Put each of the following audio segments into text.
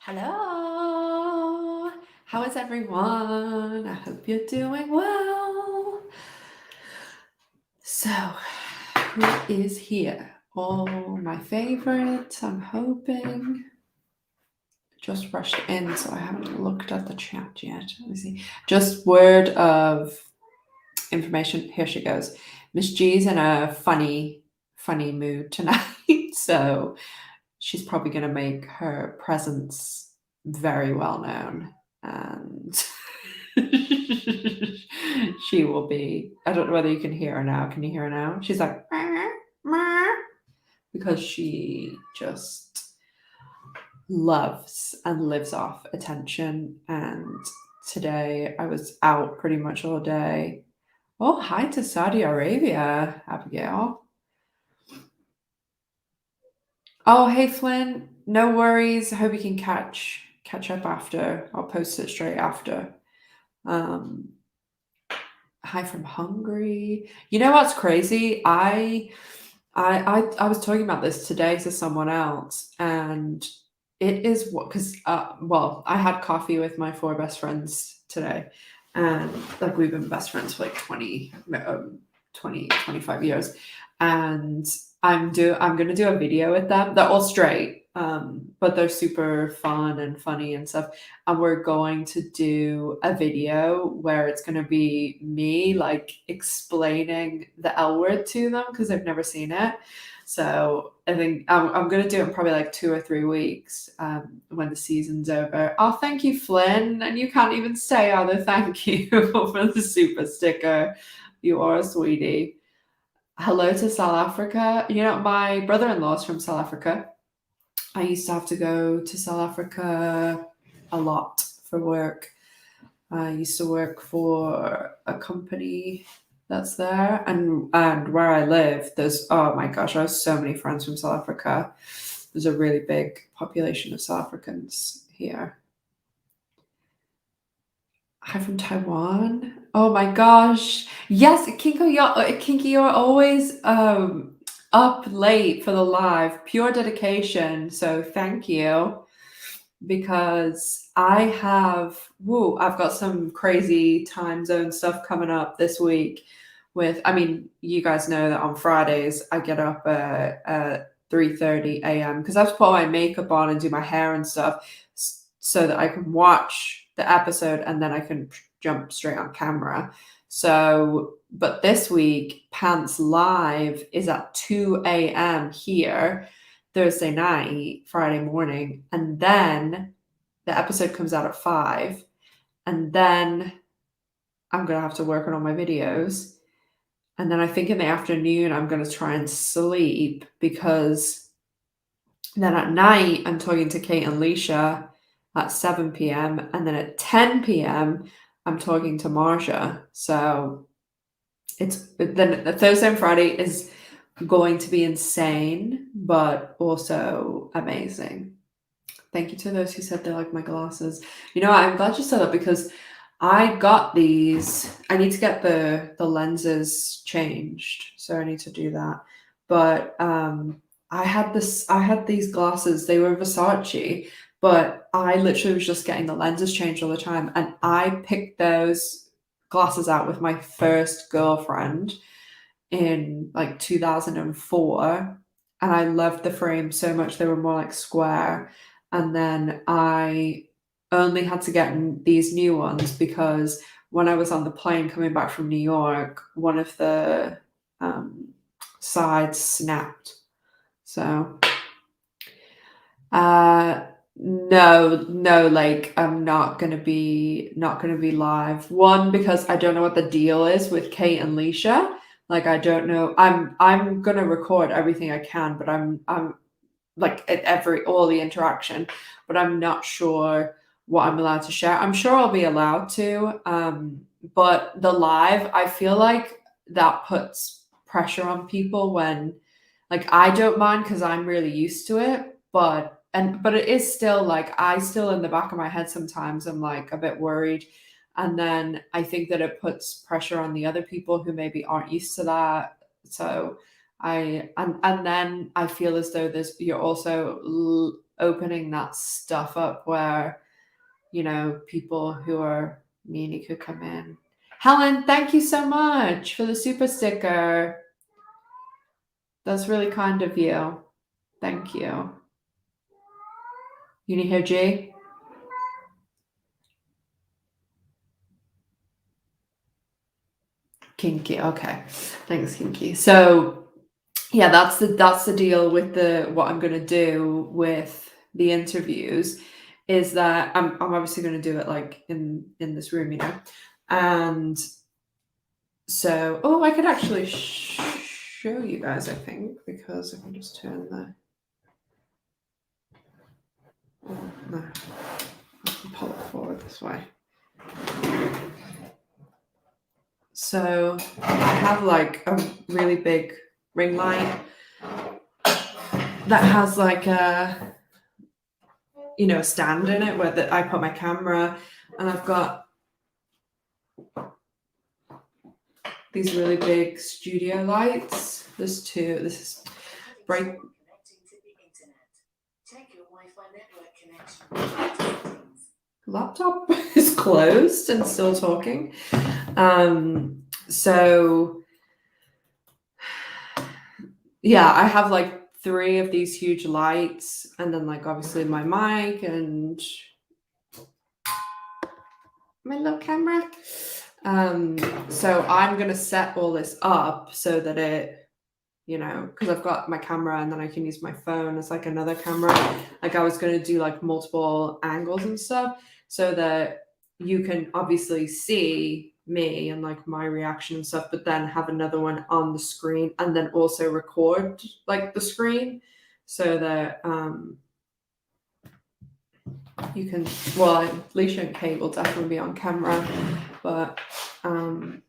Hello, how is everyone? I hope you're doing well. So, who is here? All my favorites, I'm hoping. Just rushed in, so I haven't looked at the chat yet. Let me see. Just word of information. Here she goes. Miss G's in a funny mood tonight, so she's probably going to make her presence very well known, and she will be. I don't know whether you can hear her now. Can you hear her now? She's like, "Meow, meow," because she just loves and lives off attention. And today I was out pretty much all day. Oh, hi to Saudi Arabia, Abigail. Oh, hey Flynn, no worries. I hope you can catch up after. I'll post it straight after. Um, Hi from Hungary. You know what's crazy? I was talking about this today to someone else, and it is what because well, I had coffee with my four best friends today, and like we've been best friends for like 25 years, and I'm gonna do a video with them. They're all straight, but they're super fun and funny and stuff. And we're going to do a video where it's gonna be me like explaining the L word to them because they've never seen it. So I think I'm gonna do it in probably like 2 or 3 weeks when the season's over. Oh, thank you, Flynn. And you can't even say either thank you for the super sticker. You are a sweetie. Hello to South Africa. You know, my brother-in-law's from South Africa. I used to have to go to South Africa a lot for work. I used to work for a company that's there, and where I live, there's oh my gosh, I have so many friends from South Africa. There's a really big population of South Africans here. Hi from Taiwan. Oh my gosh. Yes, Kinko, you're always up late for the live. Pure dedication. So thank you. Because I've got some crazy time zone stuff coming up this week I mean, you guys know that on Fridays I get up at 3:30 a.m. because I have to put my makeup on and do my hair and stuff so that I can watch the episode and then I can jump straight on camera. So, but this week, Pants Live is at 2 a.m. here, Thursday night, Friday morning, and then the episode comes out at 5, and then I'm going to have to work on all my videos. And then I think in the afternoon, I'm going to try and sleep because then at night, I'm talking to Kate and Leisha at 7 p.m. And then at 10 p.m., I'm talking to Marsha. So then the Thursday and Friday is going to be insane, but also amazing. Thank you to those who said they like my glasses. You know, I'm glad you said that because I got these. I need to get the lenses changed, so I need to do that. But I had these glasses. They were Versace, but I literally was just getting the lenses changed all the time, and I picked those glasses out with my first girlfriend in like 2004, and I loved the frame so much. They were more like square, and then I only had to get these new ones because when I was on the plane coming back from New York, one of the sides snapped. So no, like I'm not gonna be live. One, because I don't know what the deal is with Kate and Leisha. Like I don't know. I'm gonna record everything I can, but I'm like at all the interaction, but I'm not sure what I'm allowed to share. I'm sure I'll be allowed to. But the live, I feel like that puts pressure on people when like I don't mind because I'm really used to it, but it is still like I still in the back of my head sometimes I'm like a bit worried. And then I think that it puts pressure on the other people who maybe aren't used to that. So and then I feel as though you're also opening that stuff up where, you know, people who are meany could come in. Helen, thank you so much for the super sticker. That's really kind of you. Thank you. You need to hear G? Kinky. Okay. Thanks, Kinky. So yeah, that's the deal with what I'm gonna do with the interviews is that I'm obviously gonna do it like in this room, you know. And so I could actually show you guys, I think, because I can just turn the no, I can pull it forward this way. So I have like a really big ring light that has like a, you know, a stand in it where I put my camera, and I've got these really big studio lights. There's two. This is bright. Laptop is closed and still talking. So yeah, I have like 3 of these huge lights, and then like obviously my mic and my little camera. So I'm gonna set all this up so that it, you know, because I've got my camera and then I can use my phone as like another camera. Like I was gonna do like multiple angles and stuff so that you can obviously see me and like my reaction and stuff, but then have another one on the screen and then also record like the screen so that you can, well, Leisha and Kate will definitely be on camera, but and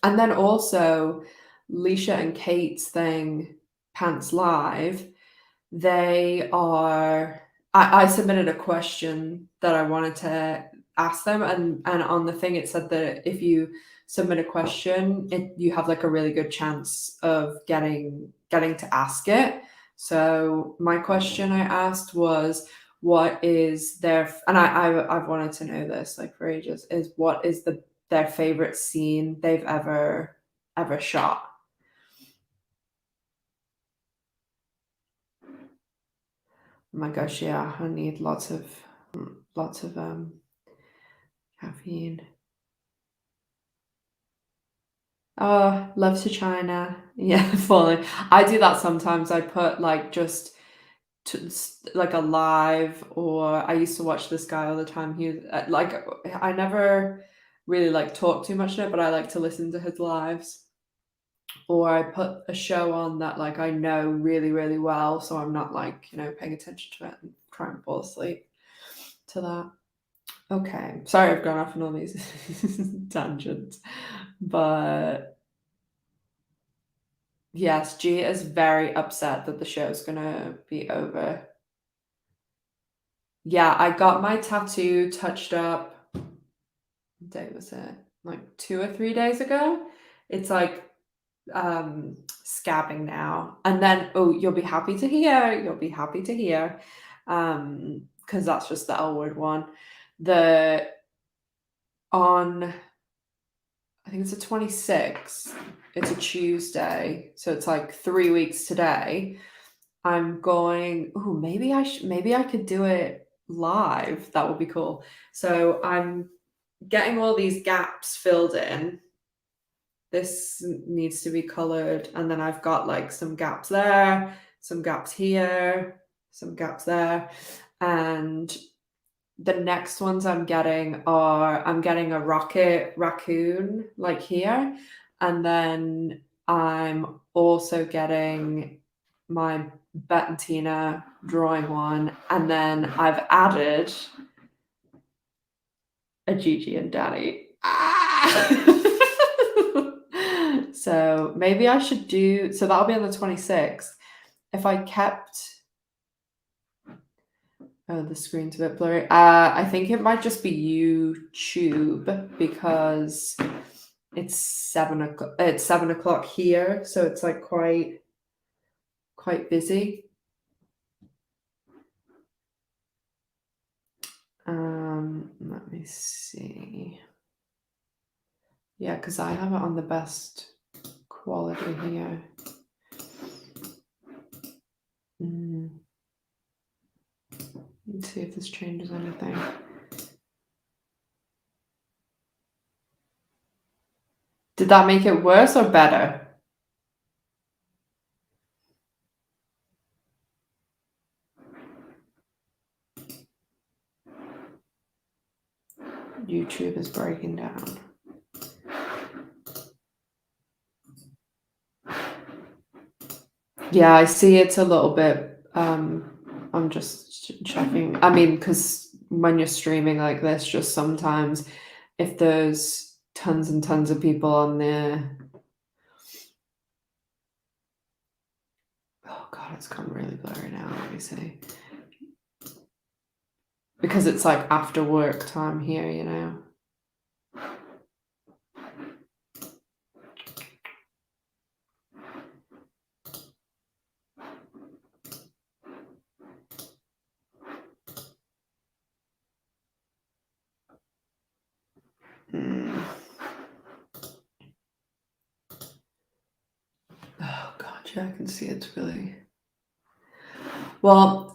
then also Leisha and Kate's thing, Pants Live, they are, I submitted a question that I wanted to ask them, and on the thing it said that if you submit a question, you have like a really good chance of getting to ask it. So my question I asked was, what is their, and I've wanted to know this like for ages, is what is their favorite scene they've ever shot. Oh my gosh, yeah, I need lots of caffeine. Oh, love to China. Yeah, falling. I do that sometimes. I put like just like a live, or I used to watch this guy all the time. He was like, I never really like talk too much in it, but I like to listen to his lives. Or I put a show on that like I know really, really well, so I'm not like, you know, paying attention to it and trying to fall asleep to that. Okay, sorry I've gone off on all these tangents, but yes, G is very upset that the show's gonna be over. Yeah, I got my tattoo touched up. What day was it? Like 2 or 3 days ago. It's like scabbing now, and then you'll be happy to hear, because that's just the L word one. The On, I think it's the 26th, it's a Tuesday, so it's like 3 weeks today. I'm going, maybe I could do it live. That would be cool. So I'm getting all these gaps filled in. This needs to be colored, and then I've got like some gaps there, some gaps here, some gaps there, and the next ones I'm getting a rocket raccoon like here, and then I'm also getting my Bettina drawing one, and then I've added a Gigi and Danny. So maybe I should do, so that'll be on the 26th. If I kept, the screen's a bit blurry. I think it might just be YouTube because it's 7 o'clock. It's 7 o'clock here, so it's like quite busy. Let me see. Yeah, because I have it on the best quality here. Let's see if this changes anything. Did that make it worse or better? YouTube is breaking down. Yeah, I see it's a little bit, I'm just checking. I mean, because when you're streaming like this, just sometimes if there's tons and tons of people on there. Oh God, it's gone really blurry now. Let me see. Because it's like after work time here, you know. Oh God, yeah, I can see it's really well.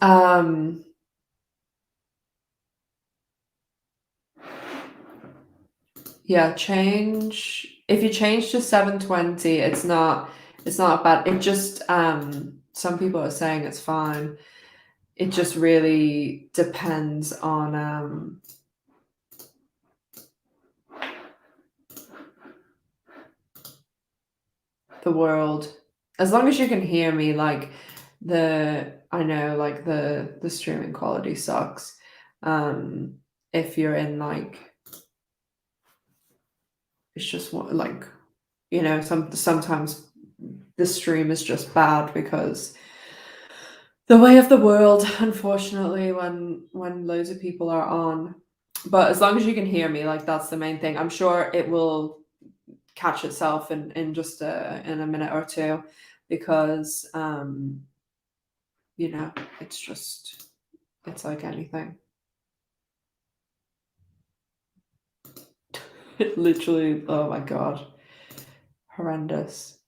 Yeah, change. If you change to 720, it's not bad. It just some people are saying it's fine. It just really depends on the world. As long as you can hear me, like I know like the streaming quality sucks. If you're in like it's just like you know sometimes the stream is just bad because the way of the world, unfortunately, when loads of people are on. But as long as you can hear me, like that's the main thing. I'm sure it will catch itself in just in a minute or two because you know it's like anything. It literally, oh my God, horrendous.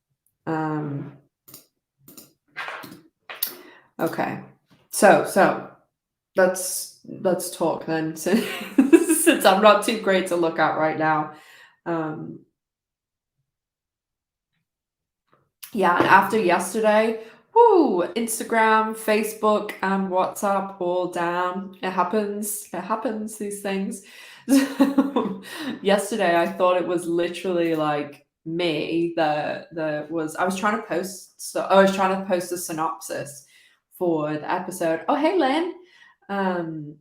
Okay, so let's talk then since I'm not too great to look at right now. Um, yeah, and after yesterday, whoo, Instagram, Facebook, and WhatsApp all down. It happens. It happens. These things. So, yesterday, I thought it was literally like me. I was trying to post. So I was trying to post a synopsis for the episode. Oh, hey, Lynn. Um,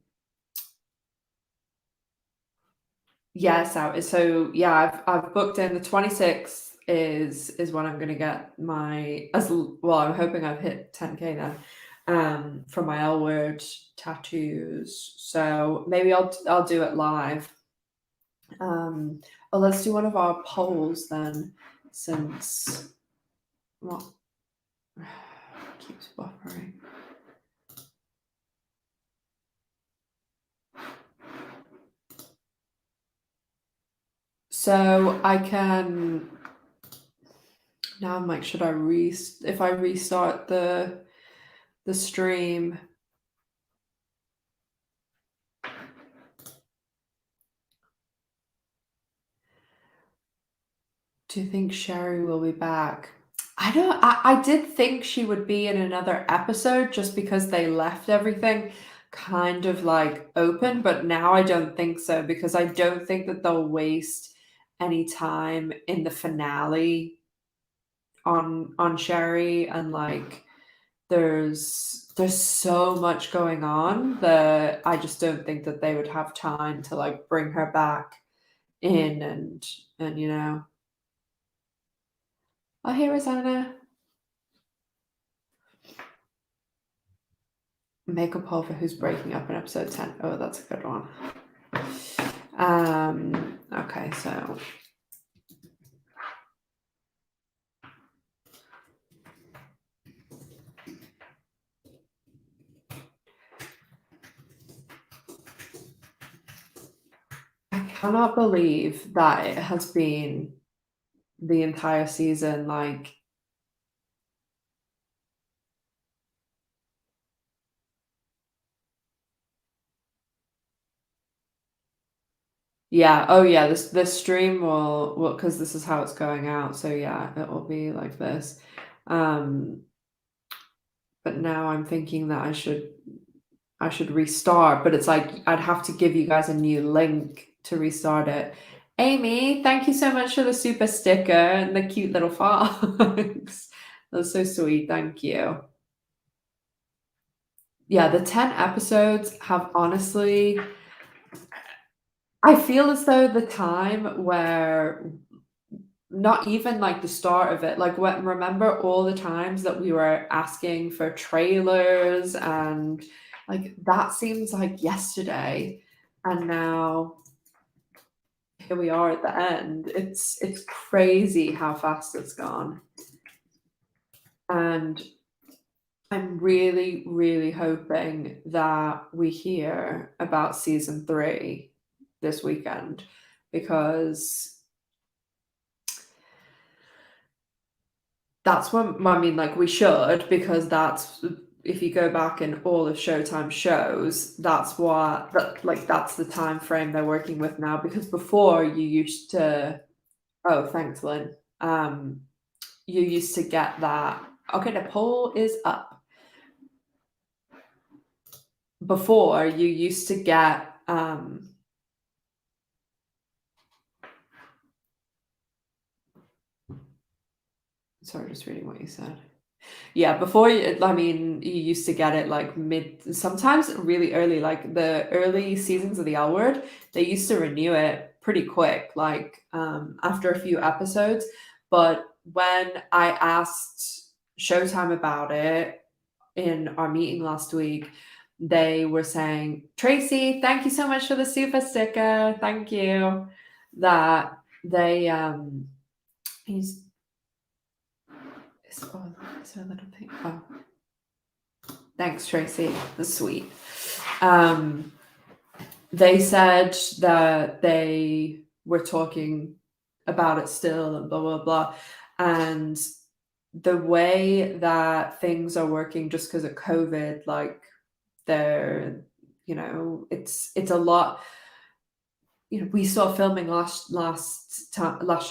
Yes, out. So yeah, I've booked in the 26th is when I'm gonna get my well, I'm hoping I've hit 10K then for my L word tattoos. So maybe I'll do it live. Oh, let's do one of our polls then, since what keeps buffering. So I can now I'm like, should I if I restart the stream? Do you think Sherry will be back? I did think she would be in another episode just because they left everything kind of like open, but now I don't think so because I don't think that they'll waste any time in the finale on Sherry, and like there's so much going on that I just don't think that they would have time to like bring her back in and you know. Oh, hey Rosanna. Make a poll for who's breaking up in episode 10. Oh, that's a good one. Okay, so cannot believe that it has been the entire season, like yeah, oh yeah, this stream will because this is how it's going out, so yeah, it will be like this. Um, but now I'm thinking that I should restart, but it's like I'd have to give you guys a new link to restart it. Amy, thank you so much for the super sticker and the cute little fox. That's so sweet, thank you. Yeah, the 10 episodes have honestly I feel as though the time where not even like the start of it, like when remember all the times that we were asking for trailers and like that seems like yesterday and now here we are at the end. It's crazy how fast it's gone. And I'm really, really hoping that we hear about season 3 this weekend because that's when I mean, like, we should because that's if you go back in all of Showtime shows, that's the time frame they're working with now because before you used to oh, thanks, Lynn. You used to get that okay, the poll is up. Before, you used to get, sorry, just reading what you said. Yeah, before I mean, you used to get it like mid, sometimes really early, like the early seasons of the L Word, they used to renew it pretty quick, like after a few episodes. But when I asked Showtime about it in our meeting last week, they were saying, Tracy, thank you so much for the super sticker. Thank you. That they he's oh, is there a little thing? Oh, thanks, Tracy. That's sweet. Um, they said that they were talking about it still and blah blah blah. And the way that things are working just because of COVID, like they're, it's a lot. We saw filming last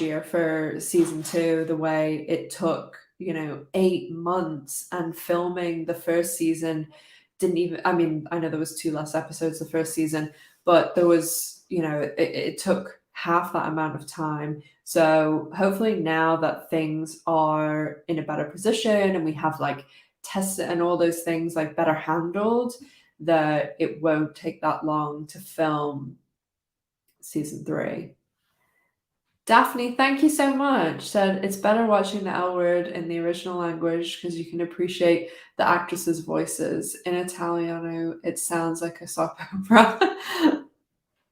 year for season 2, the way it took, 8 months, and filming the first season didn't even I mean, I know there was 2 less episodes the first season, but there was, it took half that amount of time. So hopefully now that things are in a better position and we have like tests and all those things like better handled, that it won't take that long to film season 3. Daphne, thank you so much. Said it's better watching the L Word in the original language because you can appreciate the actresses' voices. In Italiano, it sounds like a soap opera.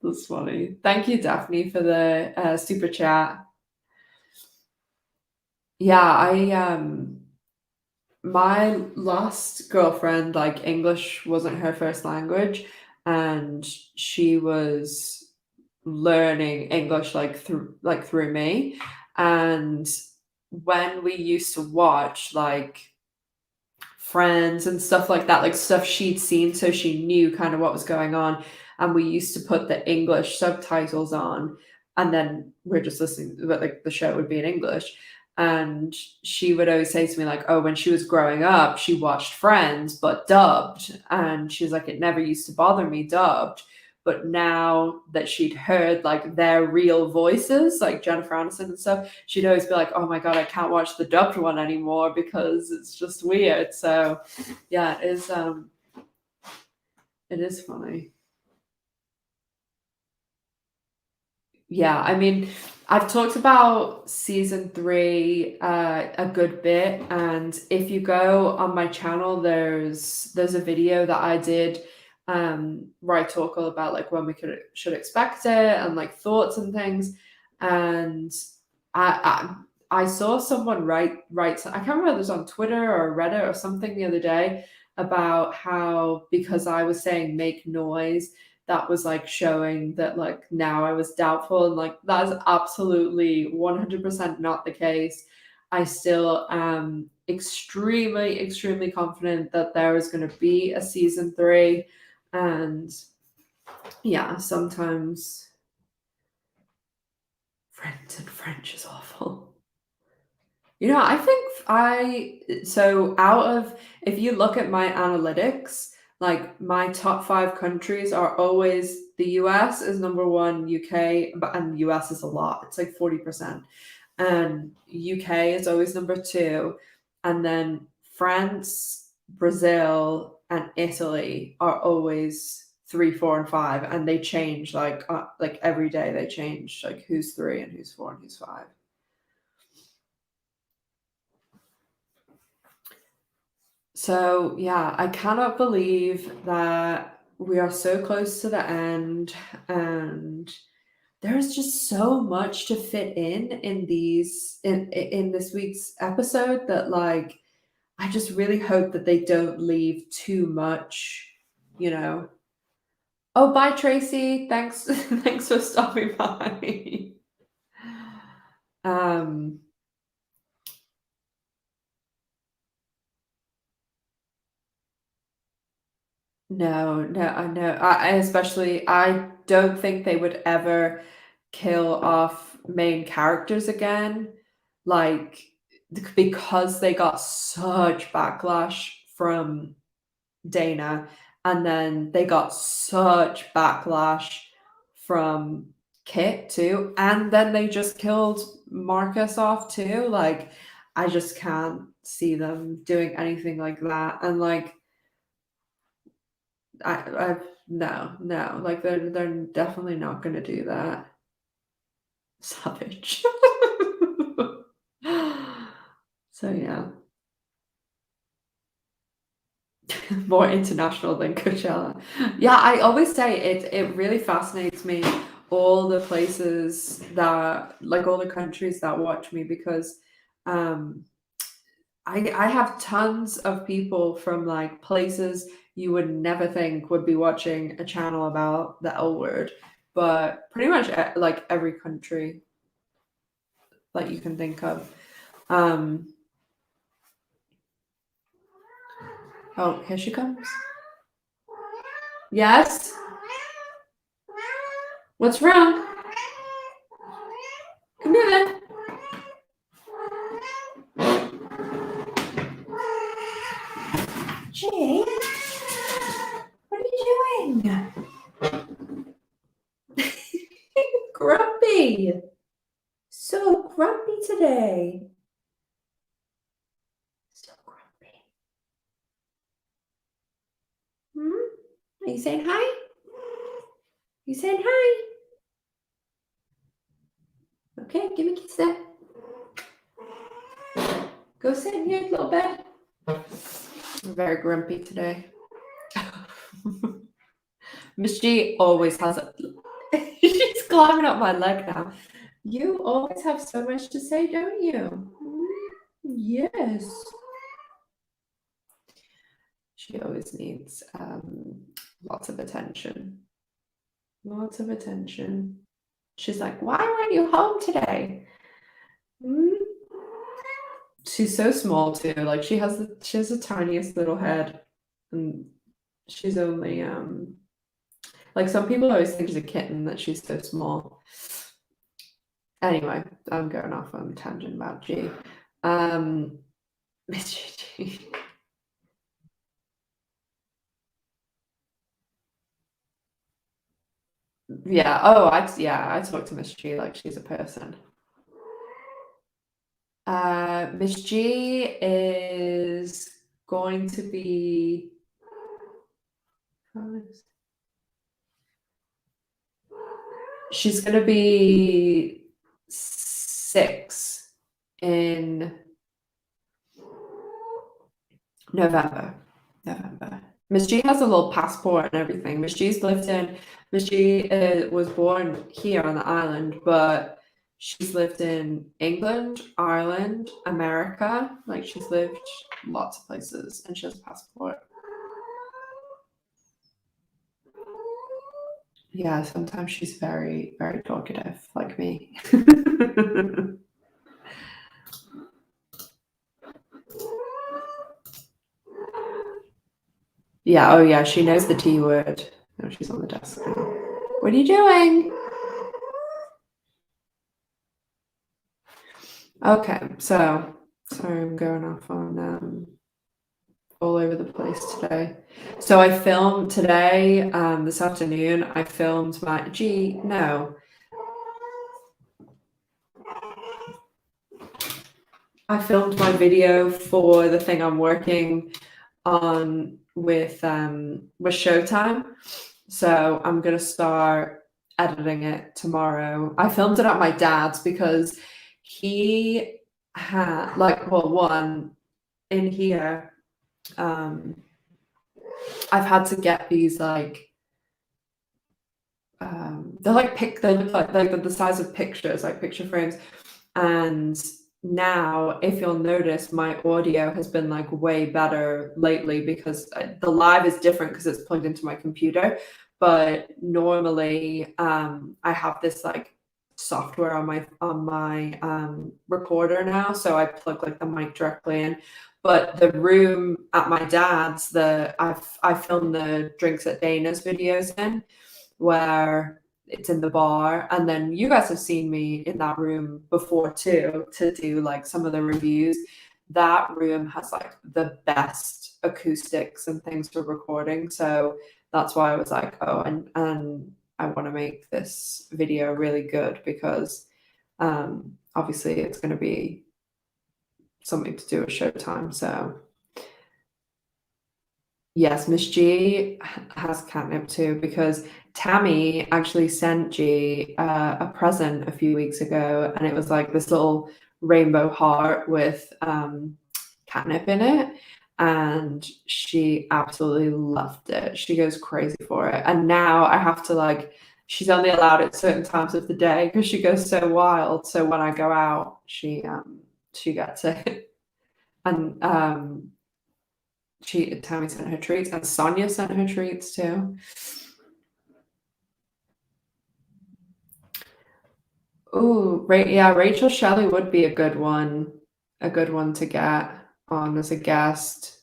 That's funny. Thank you, Daphne, for the super chat. Yeah, my last girlfriend, like English wasn't her first language, and she was learning English through me. And when we used to watch like Friends and stuff like that, like stuff she'd seen, so she knew kind of what was going on. And we used to put the English subtitles on, and then we're just listening, but like the show would be in English. And she would always say to me, like, oh, when she was growing up, she watched Friends, but dubbed. And she was like, it never used to bother me dubbed. But now that she'd heard like their real voices, like Jennifer Aniston and stuff, she'd always be like, "Oh my god, I can't watch the dubbed one anymore because it's just weird." So, yeah, it is funny. Yeah, I mean, I've talked about season 3 a good bit, and if you go on my channel, there's a video that I did where I talk all about like when we should expect it and like thoughts and things. And I saw someone write I can't remember if it was on Twitter or Reddit or something the other day about how because I was saying make noise that was like showing that like now I was doubtful, and like that is absolutely 100% not the case. I still am extremely, extremely confident that there is going to be a season 3. And yeah, sometimes Friends and French is awful. You know, I think so out of, if you look at my analytics, like my top 5 countries are always the US is number 1, UK, and US is a lot. It's like 40%. And UK is always number 2, and then France, Brazil, and Italy are always 3, 4, and 5, and they change like every day they change like who's 3 and who's 4 and who's 5. So yeah, I cannot believe that we are so close to the end, and there's just so much to fit in this week's episode that like I just really hope that they don't leave too much, you know. Oh, bye Tracy. Thanks thanks for stopping by. um No, no, I know. I especially, I don't think they would ever kill off main characters again, like because they got such backlash from Dana, and then they got such backlash from Kit too, and then they just killed Marcus off too. Like, I just can't see them doing anything like that, and like I no, no, like they're definitely not gonna do that. Savage. So yeah, more international than Coachella. Yeah, I always say it really fascinates me, all the places that, like all the countries that watch me, because um I have tons of people from like places you would never think would be watching a channel about the L word, but pretty much like every country that you can think of. Um, oh, here she comes. Yes. What's wrong? Come here then. Jake, what are you doing? Grumpy. So grumpy today. So grumpy. Are you saying hi? You saying hi? Okay, give me a kiss there. Go sit in your little bed. I'm very grumpy today. Miss G always has a. She's climbing up my leg now. You always have so much to say, don't you? Yes. She always needs lots of attention. Lots of attention. She's like, why weren't you home today? Hmm? She's so small too. Like she has the tiniest little head, and she's only like some people always think she's a kitten, that she's so small. Anyway, I'm going off on a tangent about G. Miss G. Yeah. Oh, I talk to Miss G like she's a person. Miss G is going to be. She's going to be 6 in November. Miss G has a little passport and everything. Miss G was born here on the island, but she's lived in England, Ireland, America. Like she's lived lots of places, and she has a passport. Yeah, sometimes she's very, very talkative, like me. Yeah, oh yeah, she knows the T word. No, she's on the desk now. What are you doing? Okay, so sorry, I'm going off on all over the place today. So I filmed today, this afternoon, I filmed my no. I filmed my video for the thing I'm working on with Showtime. So I'm gonna start editing it tomorrow. I filmed it at my dad's because he had like, well, one in here, I've had to get these like they're like they look like they're the size of pictures, like picture frames. And now, if you'll notice, my audio has been like way better lately because the live is different because it's plugged into my computer. But normally, I have this like software on my recorder now, so I plug like the mic directly in. But the room at my dad's, I filmed the Drinks at Dana's videos in, where it's in the bar, and then you guys have seen me in that room before too, to do like some of the reviews. That room has like the best acoustics and things for recording, so that's why I was like, oh, and I want to make this video really good because obviously it's going to be something to do with Showtime. So yes, Miss G has catnip too, because Tammy actually sent G a present a few weeks ago, and it was like this little rainbow heart with catnip in it, and she absolutely loved it. She goes crazy for it, and now I have to like. She's only allowed it certain times of the day because she goes so wild. So when I go out, she gets it, and Tammy sent her treats, and Sonia sent her treats too. Oh, right, yeah, Rachel Shelley would be a good one to get on as a guest.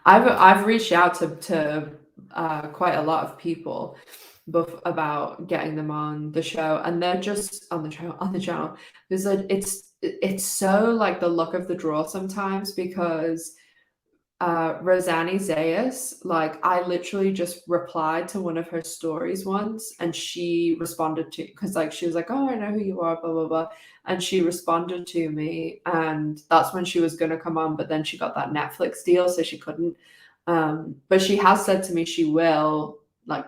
I've reached out to quite a lot of people about getting them on the show, and they're just on the show on the channel. There's like it's so like the luck of the draw sometimes because Rosanny Zayas, like I literally just replied to one of her stories once, and she responded to, because like she was like, oh, I know who you are, blah blah blah, and she responded to me, and that's when she was gonna come on, but then she got that Netflix deal, so she couldn't. But she has said to me she will, like,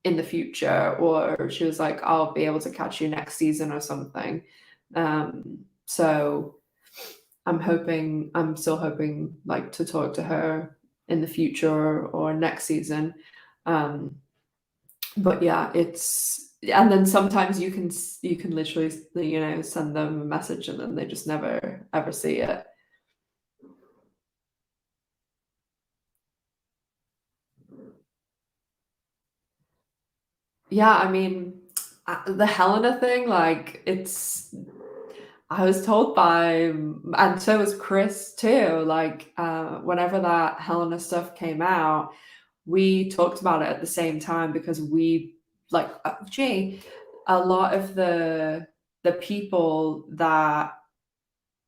in the future, or she was like, I'll be able to catch you next season or something. So I'm still hoping like to talk to her in the future or next season. Um, but yeah, it's, and then sometimes you can literally, you know, send them a message and then they just never ever see it. Yeah, I mean, the Helena thing, like it's, I was told by, and so was Chris too, like whenever that Helena stuff came out, we talked about it at the same time because we like gee, a lot of the people that,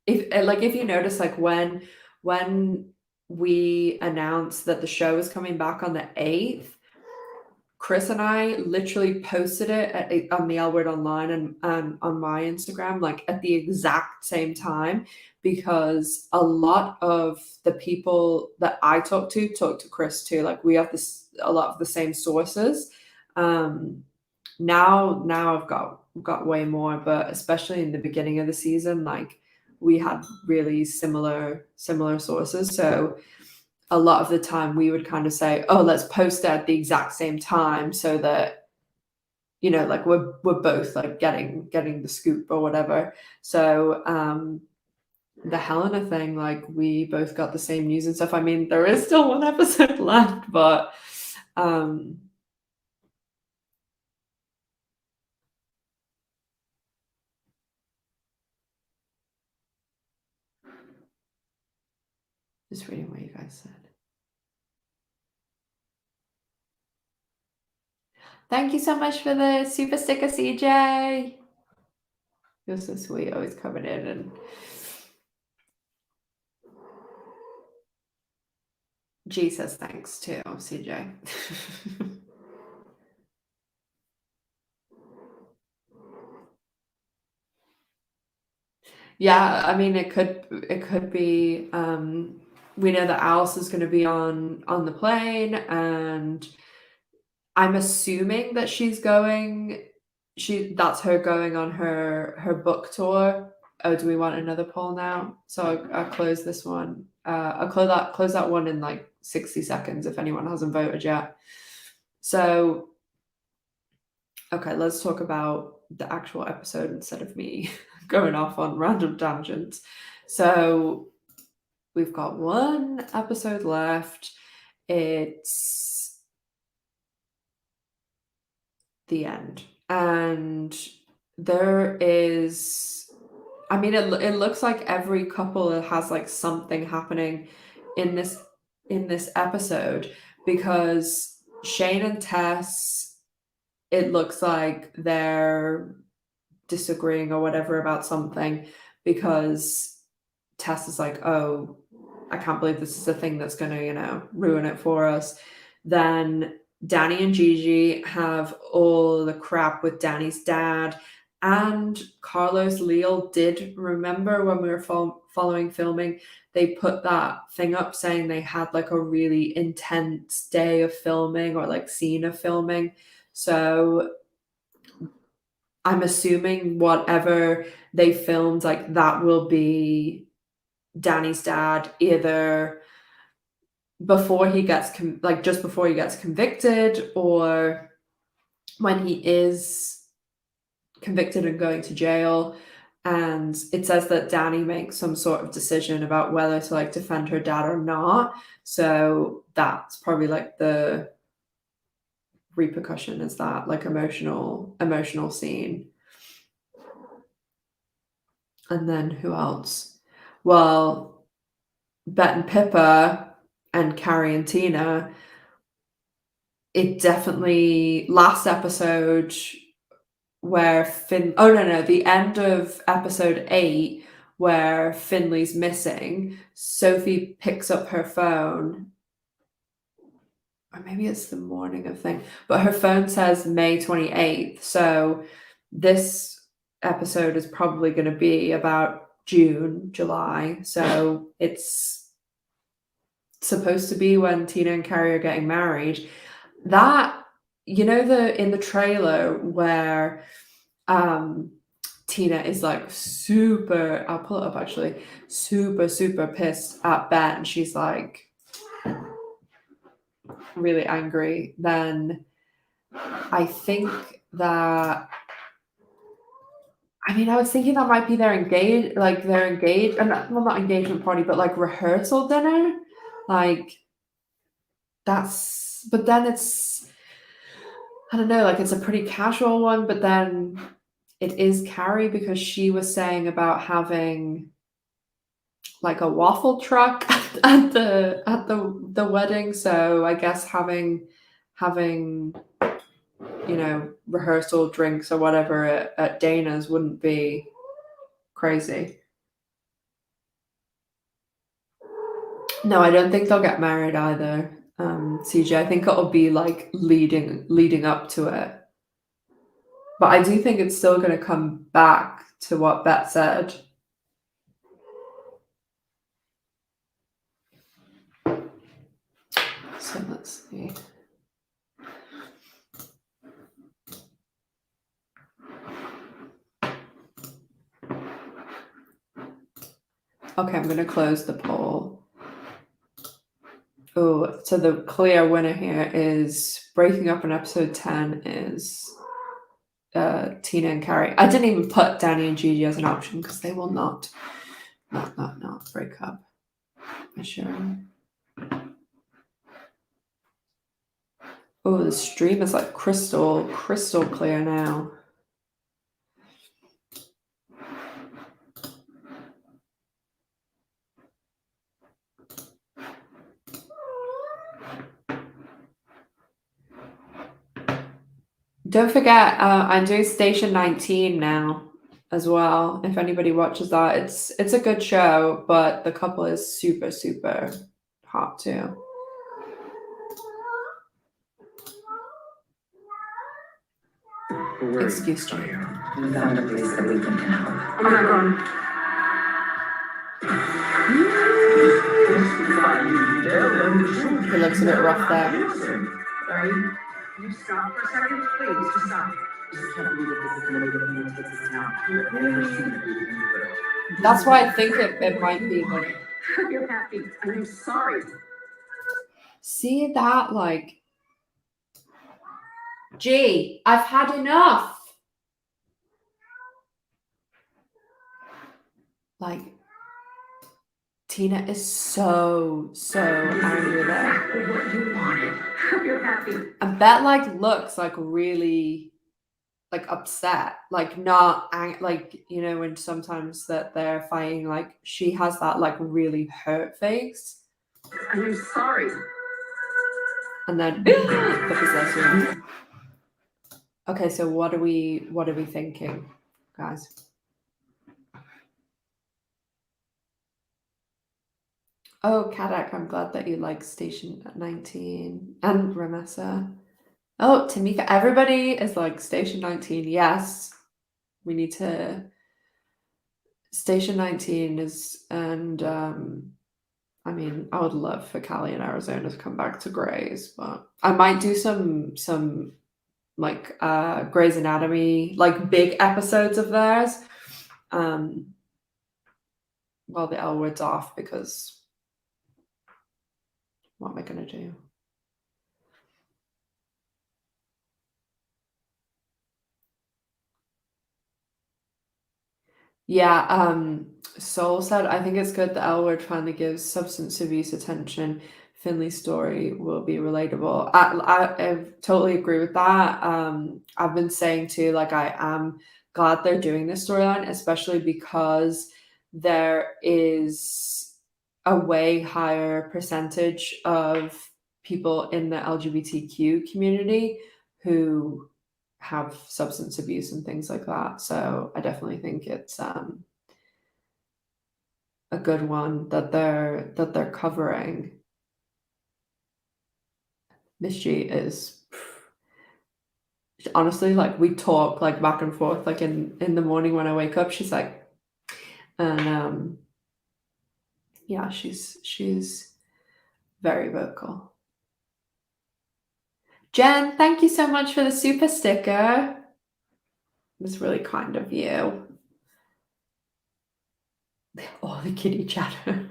if you notice, like when we announced that the show is coming back on the 8th, Chris and I literally posted it on the L Word Online and on my Instagram, like at the exact same time, because a lot of the people that I talk to Chris too. Like we have a lot of the same sources. Um, now I've got way more, but especially in the beginning of the season, like we had really similar sources. So a lot of the time we would kind of say, oh, let's post it at the exact same time so that, you know, like we're both like getting the scoop or whatever. So the Helena thing, like we both got the same news and stuff. I mean, there is still one episode left, but Just reading what you guys said. Thank you so much for the super sticker, CJ. You're so sweet, always coming in and G says thanks too, CJ. Yeah, I mean it could be we know that Alice is going to be on the plane, and I'm assuming that that's her going on her book tour. Oh, do we want another poll now? So I'll close this one. I'll close that one in like 60 seconds if anyone hasn't voted yet. So okay, let's talk about the actual episode instead of me going off on random tangents. So we've got one episode left. It's the end. And there is, I mean, it looks like every couple has like something happening in this episode, because Shane and Tess, it looks like they're disagreeing or whatever about something, because Tess is like, oh, I can't believe this is a thing that's going to, ruin it for us. Then Danny and Gigi have all the crap with Danny's dad. And Carlos Leal did remember when we were following filming, they put that thing up saying they had like a really intense day of filming, or like scene of filming. So I'm assuming whatever they filmed, like that will be Danny's dad, either before he gets just before he gets convicted, or when he is convicted and going to jail. And it says that Danny makes some sort of decision about whether to like defend her dad or not. So that's probably like the repercussion, is that like emotional scene. And then who else? Well, Bet and Pippa and Carrie and Tina, it definitely, last episode where the end of episode 8 where Finley's missing, Sophie picks up her phone, or maybe it's the morning of thing, but her phone says May 28th. So this episode is probably going to be about June, July. So it's supposed to be when Tina and Carrie are getting married. That, in the trailer where Tina is like super, I'll pull it up actually, super pissed at Ben. She's like really angry. Then I think that, I was thinking that might be their engaged, and well, not engagement party, but like rehearsal dinner. Like but then it's, I don't know, like it's a pretty casual one, but then it is Carrie, because she was saying about having like a waffle truck at the wedding. So I guess having rehearsal drinks or whatever at Dana's wouldn't be crazy. No, I don't think they'll get married either, CJ. I think it'll be like leading up to it. But I do think it's still going to come back to what Bet said. So let's see. Okay, I'm going to close the poll. Oh, so the clear winner here is breaking up in episode 10 is Tina and Carrie. I didn't even put Danny and Gigi as an option because they will not break up. For sure. Oh, the stream is like crystal clear now. Don't forget, I'm doing Station 19 now as well. If anybody watches that, it's a good show, but the couple is super, super hot too. Excuse me. We found a place that we can help. Oh my god. He looks a bit rough there. Sorry. You stop for a second? Please, just stop. Just can't believe that this is the way that anyone takes us now. I've never seen it. That's why I think it might be like. You're happy. I'm sorry. See that, like. Gee, I've had enough. Like, Tina is so angry there. What you wanted. You're happy. And Bet like looks like really like upset, like not like, you know, when sometimes that they're fighting, like she has that like really hurt face. I'm sorry. And then the possession. Okay, so what are we thinking, guys? Oh, Kadak, I'm glad that you like Station 19 and Ramessa. Oh, Tamika, everybody is like Station 19. Yes, we need to. Station 19 is, and I mean, I would love for Cali and Arizona to come back to Grey's, but I might do some like Grey's Anatomy, like big episodes of theirs, while the L word's off, because what am I gonna do? Yeah, Soul said, I think it's good that L word finally gives substance abuse attention. Finley's story will be relatable. I totally agree with that. I've been saying too, like I am glad they're doing this storyline, especially because there is a way higher percentage of people in the LGBTQ community who have substance abuse and things like that. So I definitely think it's a good one that they're covering. Miss G is honestly, like we talk like back and forth, like in the morning when I wake up, she's like, and yeah, she's very vocal. Jen, thank you so much for the super sticker. It was really kind of you. Oh, the kitty chatter.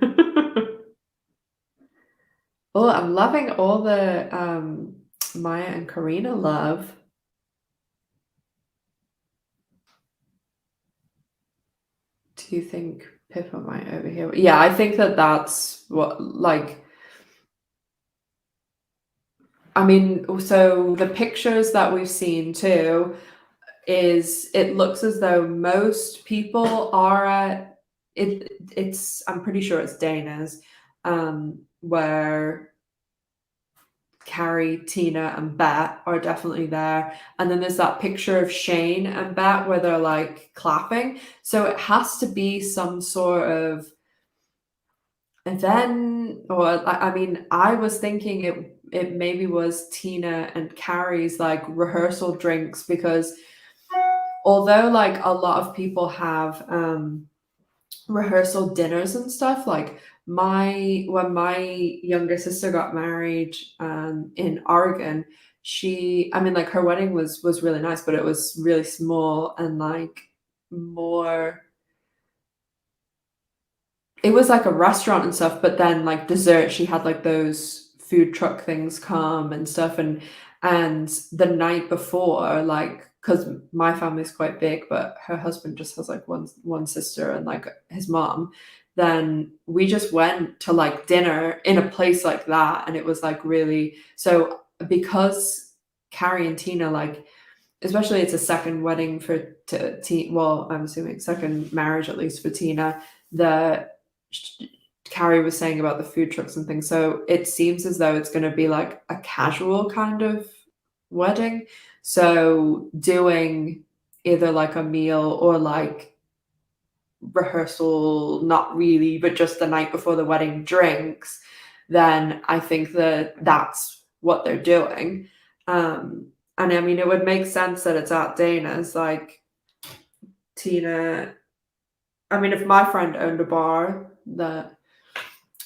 Oh, I'm loving all the Maya and Karina love. Do you think Pippa might overhear? Yeah, I think that's what, like, I mean, so the pictures that we've seen too is it looks as though most people are at it's I'm pretty sure it's Dana's, where Carrie, Tina, and Bet are definitely there. And then there's that picture of Shane and Bet where they're like clapping. So it has to be some sort of event, or I mean, I was thinking it maybe was Tina and Carrie's like rehearsal drinks, because although like a lot of people have rehearsal dinners and stuff, like when my younger sister got married in Oregon, I mean, like her wedding was really nice, but it was really small and like more, it was like a restaurant and stuff, but then like dessert, she had like those food truck things come and stuff, and the night before, like, because my family's quite big, but her husband just has like one sister and like his mom, then we just went to like dinner in a place like that, and it was like really, so because Carrie and Tina, like, especially it's a second wedding for Tina, well, I'm assuming second marriage at least for Tina, the Carrie was saying about the food trucks and things. So it seems as though it's going to be like a casual kind of wedding. So doing either like a meal or like rehearsal, not really, but just the night before the wedding drinks, then I think that that's what they're doing. And I mean, it would make sense that it's at Dana's, like Tina. I mean, if my friend owned a bar that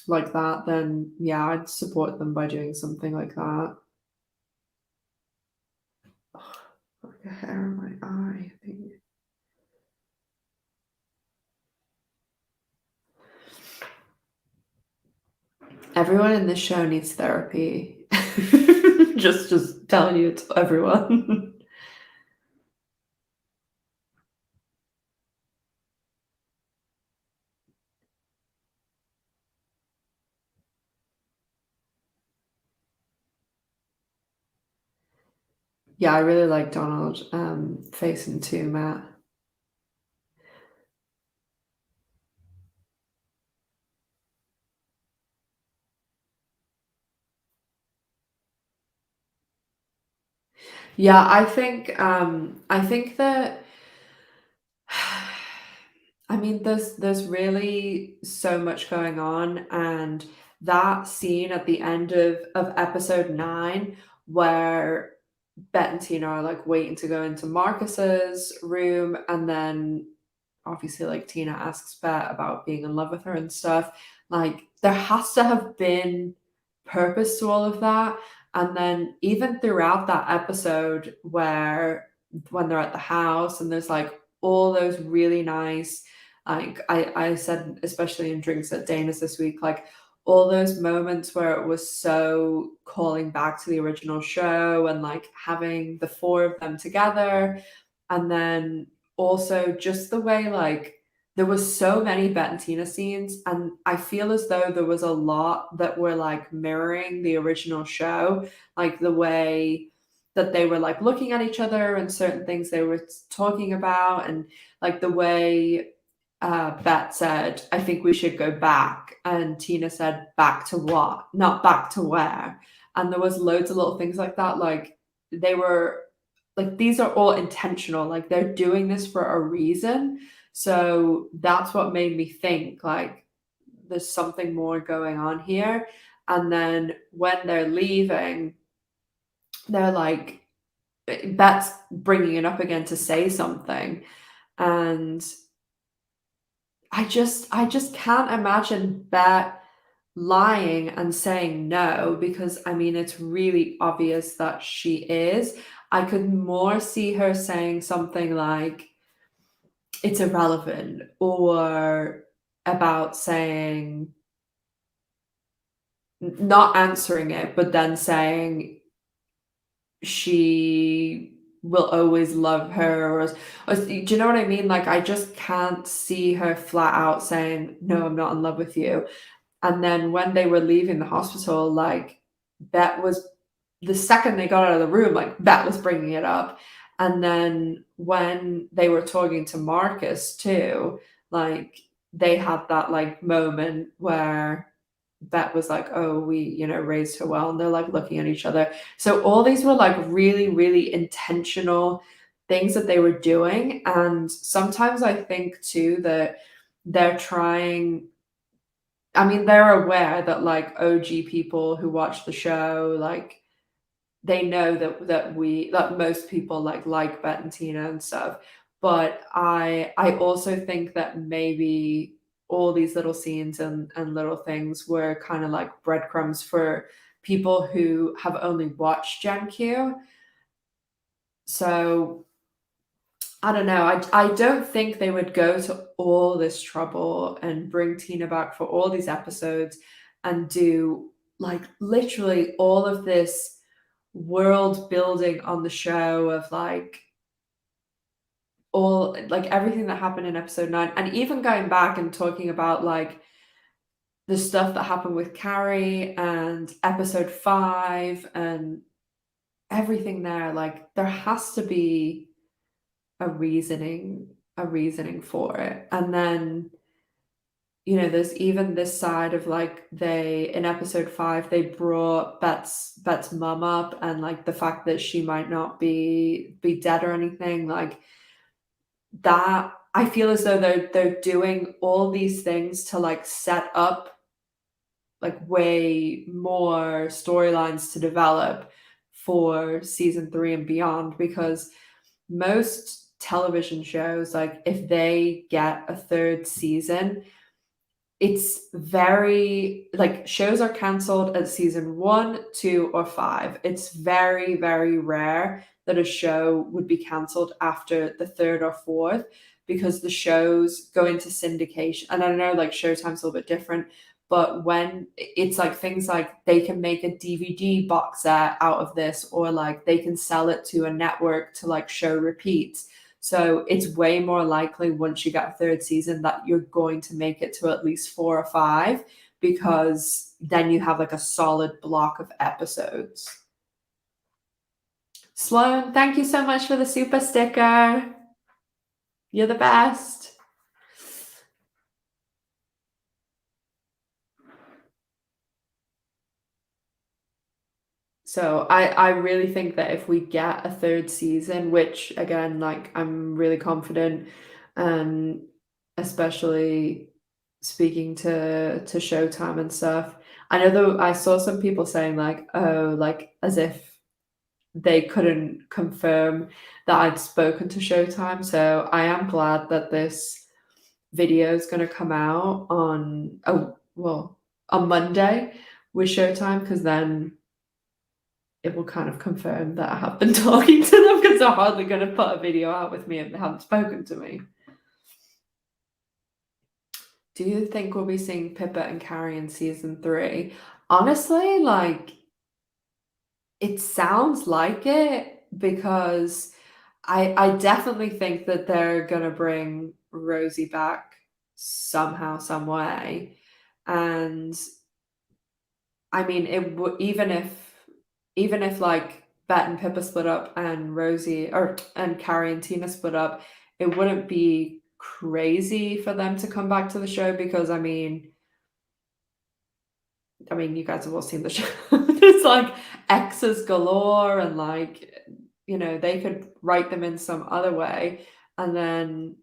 like that, then yeah, I'd support them by doing something like that. Like a hair in my eye, I think. Everyone in this show needs therapy. Just telling you to everyone. Yeah, I really like Donald facing too, Matt. Yeah, I think that I mean there's really so much going on, and that scene at the end of episode 9 where Bet and Tina are like waiting to go into Marcus's room, and then obviously like Tina asks Bet about being in love with her and stuff. Like there has to have been purpose to all of that. And then even throughout that episode where when they're at the house and there's like all those really nice, like I said, especially in Drinks at Dana's this week, like all those moments where it was so calling back to the original show and like having the four of them together. And then also just the way like there was so many Bet and Tina scenes, and I feel as though there was a lot that were like mirroring the original show, like the way that they were like looking at each other and certain things they were talking about, and like the way Bet said, I think we should go back. And Tina said, back to what? Not back to where. And there was loads of little things like that. Like they were like these are all intentional. Like they're doing this for a reason. So that's what made me think like there's something more going on here. And then when they're leaving, they're like Bet's bringing it up again to say something. And I just can't imagine Bet lying and saying no, because I mean it's really obvious that she is. I could more see her saying something like it's irrelevant, or about saying not answering it, but then saying she will always love her, or do you know what I mean? Like I just can't see her flat out saying no, I'm not in love with you. And then when they were leaving the hospital, like Bet was the second they got out of the room, like Bet was bringing it up. And then when they were talking to Marcus too, like they had that like moment where Bet was like, "Oh, we, raised her well," and they're like looking at each other. So all these were like really, really intentional things that they were doing. And sometimes I think too that they're trying I mean, they're aware that like OG people who watch the show, like they know that most people like Bet and Tina and stuff. But I also think that maybe all these little scenes and little things were kind of like breadcrumbs for people who have only watched Gen Q. So I don't know. I don't think they would go to all this trouble and bring Tina back for all these episodes and do like literally all of this world building on the show of like all like everything that happened in episode 9, and even going back and talking about like the stuff that happened with Carrie and episode 5 and everything there. Like there has to be a reasoning for it. And then there's even this side of like they in episode 5 they brought Bet's mum up and like the fact that she might not be dead or anything like that. I feel as though they're doing all these things to like set up like way more storylines to develop for season 3 and beyond because most television shows like if they get a third season it's very like shows are canceled at season 1, 2, or 5. It's very, very rare that a show would be canceled after the 3rd or 4th because the shows go into syndication. And I know like Showtime's a little bit different, but when it's like things like they can make a DVD box set out of this, or like they can sell it to a network to like show repeats. So it's way more likely once you get a third season that you're going to make it to at least 4 or 5 because then you have like a solid block of episodes. Sloan, thank you so much for the super sticker. You're the best. So I really think that if we get a third season, which again, like I'm really confident, um, especially speaking to Showtime and stuff. I know though I saw some people saying like, oh, like as if they couldn't confirm that I'd spoken to Showtime. So I am glad that this video is gonna come out on on Monday with Showtime because then it will kind of confirm that I have been talking to them because they're hardly going to put a video out with me if they haven't spoken to me. Do you think we'll be seeing Pippa and Carrie in season 3? Honestly, like, it sounds like it because I definitely think that they're gonna bring Rosie back somehow, some way. And I mean, even if like Bet and Pippa split up and Rosie or and Carrie and Tina split up, it wouldn't be crazy for them to come back to the show because I mean you guys have all seen the show. It's like exes galore and like they could write them in some other way. And then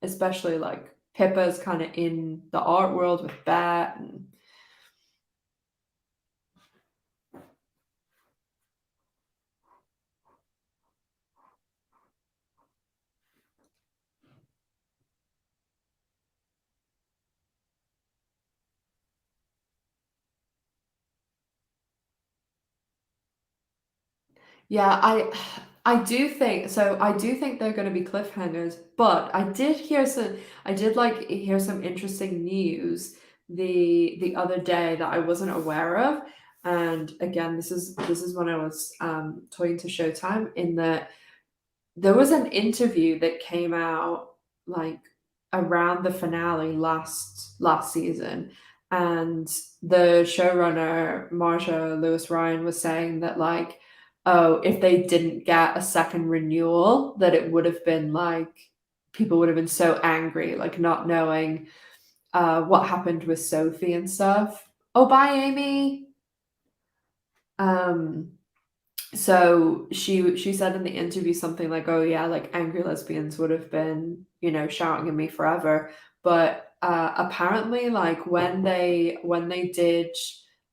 especially like Pippa's kind of in the art world with Bet and yeah, I do think they're gonna be cliffhangers, but I did like hear some interesting news the other day that I wasn't aware of. And again, this is when I was talking to Showtime in that there was an interview that came out like around the finale last season, and the showrunner Marsha Lewis Ryan was saying that like, oh, if they didn't get a second renewal, that it would have been like people would have been so angry, like not knowing what happened with Sophie and stuff. Oh, bye, Amy. Um, so she said in the interview something like, "Oh yeah, like angry lesbians would have been, shouting at me forever." But apparently, like when they did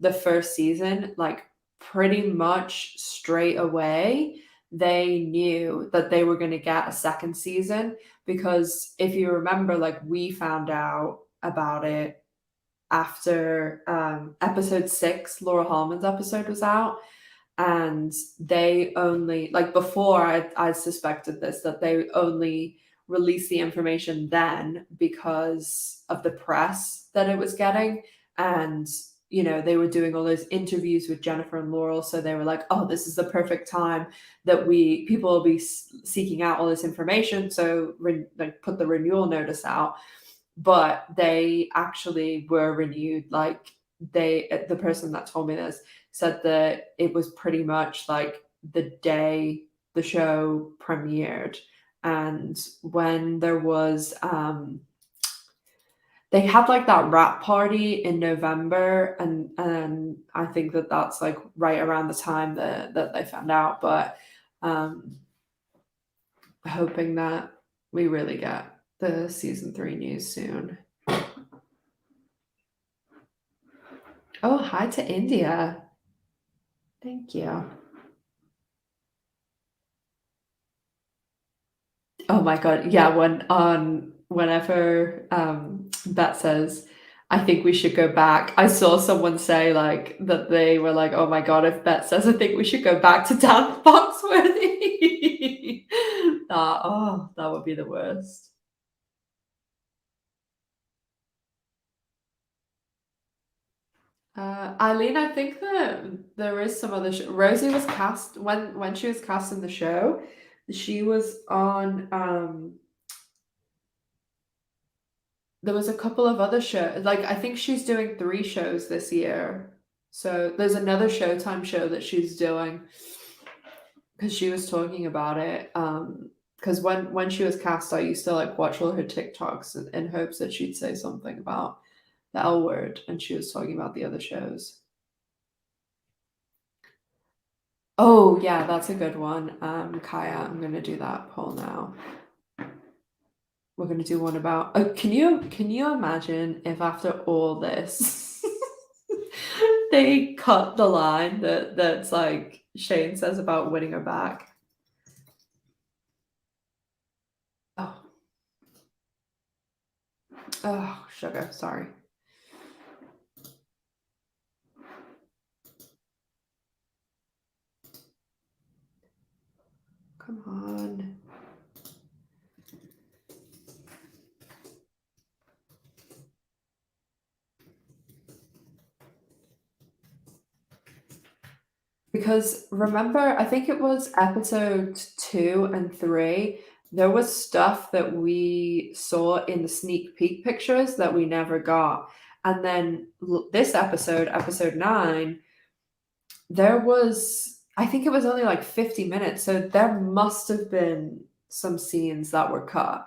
the first season, like pretty much straight away, they knew that they were going to get a second season because if you remember, like we found out about it after episode 6, Laura Hallman's episode was out, and they only like before I suspected this that they only released the information then because of the press that it was getting. And they were doing all those interviews with Jennifer and Laurel, so they were like, oh, this is the perfect time that people will be seeking out all this information, so like put the renewal notice out. But they actually were renewed. Like the person that told me this said that it was pretty much like the day the show premiered. And when there was They had, like, that wrap party in November, and I think that that's, like, right around the time that they found out, but, um, hoping that we really get the season 3 news soon. Oh, hi to India. Thank you. Oh my god, yeah, whenever, Bet says, "I think we should go back," I saw someone say, like, that they were like, "Oh my god, if Bet says, I think we should go back to Dan Foxworthy." That would be the worst. Eileen, I think that there is some other Rosie was cast when she was cast in the show, she was on, there was a couple of other shows. Like I think she's doing 3 shows this year. So there's another Showtime show that she's doing because she was talking about it. Because when she was cast, I used to like watch all her TikToks in hopes that she'd say something about the L word, and she was talking about the other shows. Oh yeah, that's a good one. Kaya, I'm gonna do that poll now. We're gonna do one about. Can you imagine if after all this they cut the line that's like Shane says about winning her back? Oh, oh, sugar. Sorry. Come on. Because remember, I think it was episode 2 and 3, there was stuff that we saw in the sneak peek pictures that we never got. And then this episode, episode 9, there was, I think it was only like 50 minutes, so there must have been some scenes that were cut.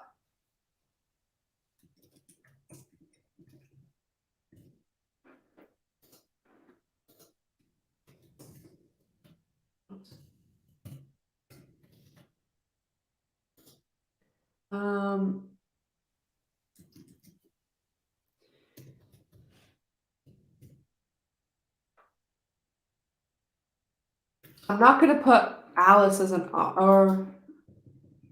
Um, I'm not gonna put Alice as an or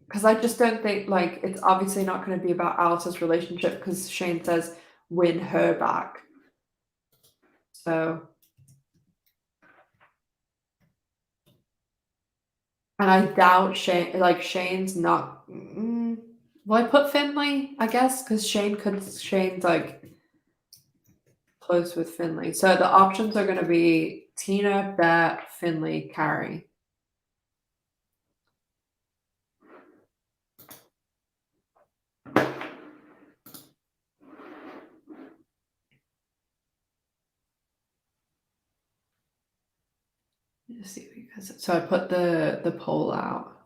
because I just don't think like it's obviously not going to be about Alice's relationship because Shane says win her back. So, and I doubt Shane's not. Well, I put Finley, I guess, because Shane's like close with Finley. So the options are going to be Tina, Bet, Finley, Carrie. Let's see, because so I put the poll out,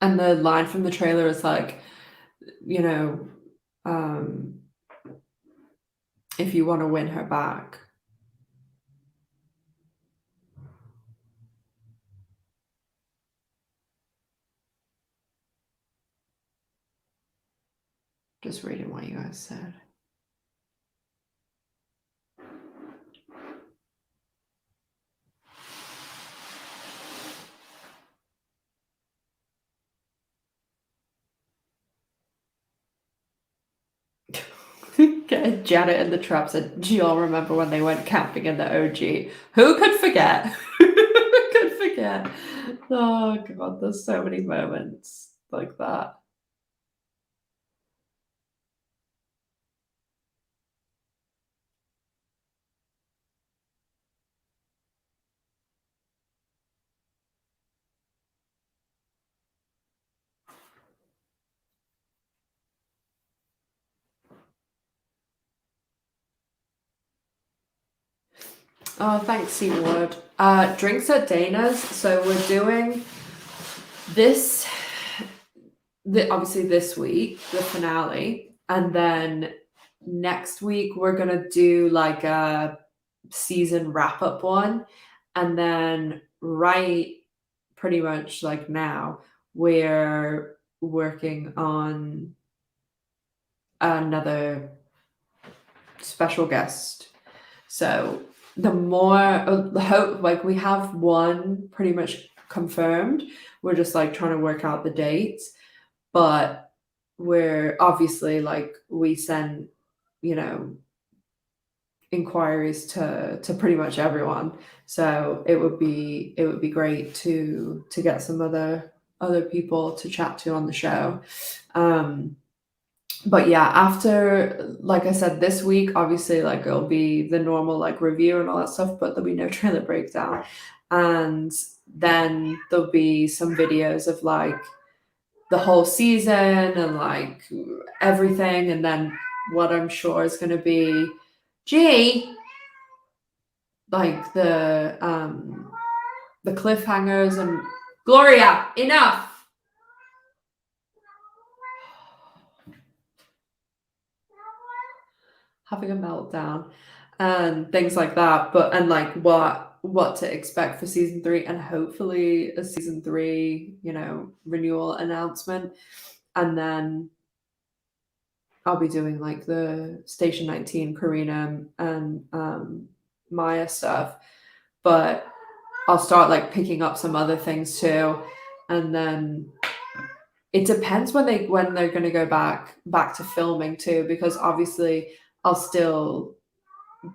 and the line from the trailer is like, you know, um, if you want to win her back. Just reading what you guys said. Janet in the trap said, "Do y'all remember when they went camping in the OG? Who could forget? Who could forget? Oh god, there's so many moments like that." Oh, thanks, Seaward. Drinks at Dana's. So we're doing this, obviously this week, the finale, and then next week we're gonna do like a season wrap up one, and then right pretty much like now we're working on another special guest. So the more the hope, like we have one pretty much confirmed. We're just like trying to work out the dates, but we're obviously like we send, you know, inquiries to pretty much everyone. So it would be great to get some other people to chat to on the show. Um, but yeah, after like I said, this week obviously like it'll be the normal like review and all that stuff, but there'll be no trailer breakdown. And then there'll be some videos of like the whole season and like everything, and then what I'm sure is gonna be G like the cliffhangers and Gloria, enough. Having a meltdown and things like that, but and like what to expect for season 3, and hopefully a season 3, you know, renewal announcement. And then I'll be doing like the Station 19 Karina and Maya stuff, but I'll start like picking up some other things too. And then it depends when they're going to go back to filming too, because obviously I'll still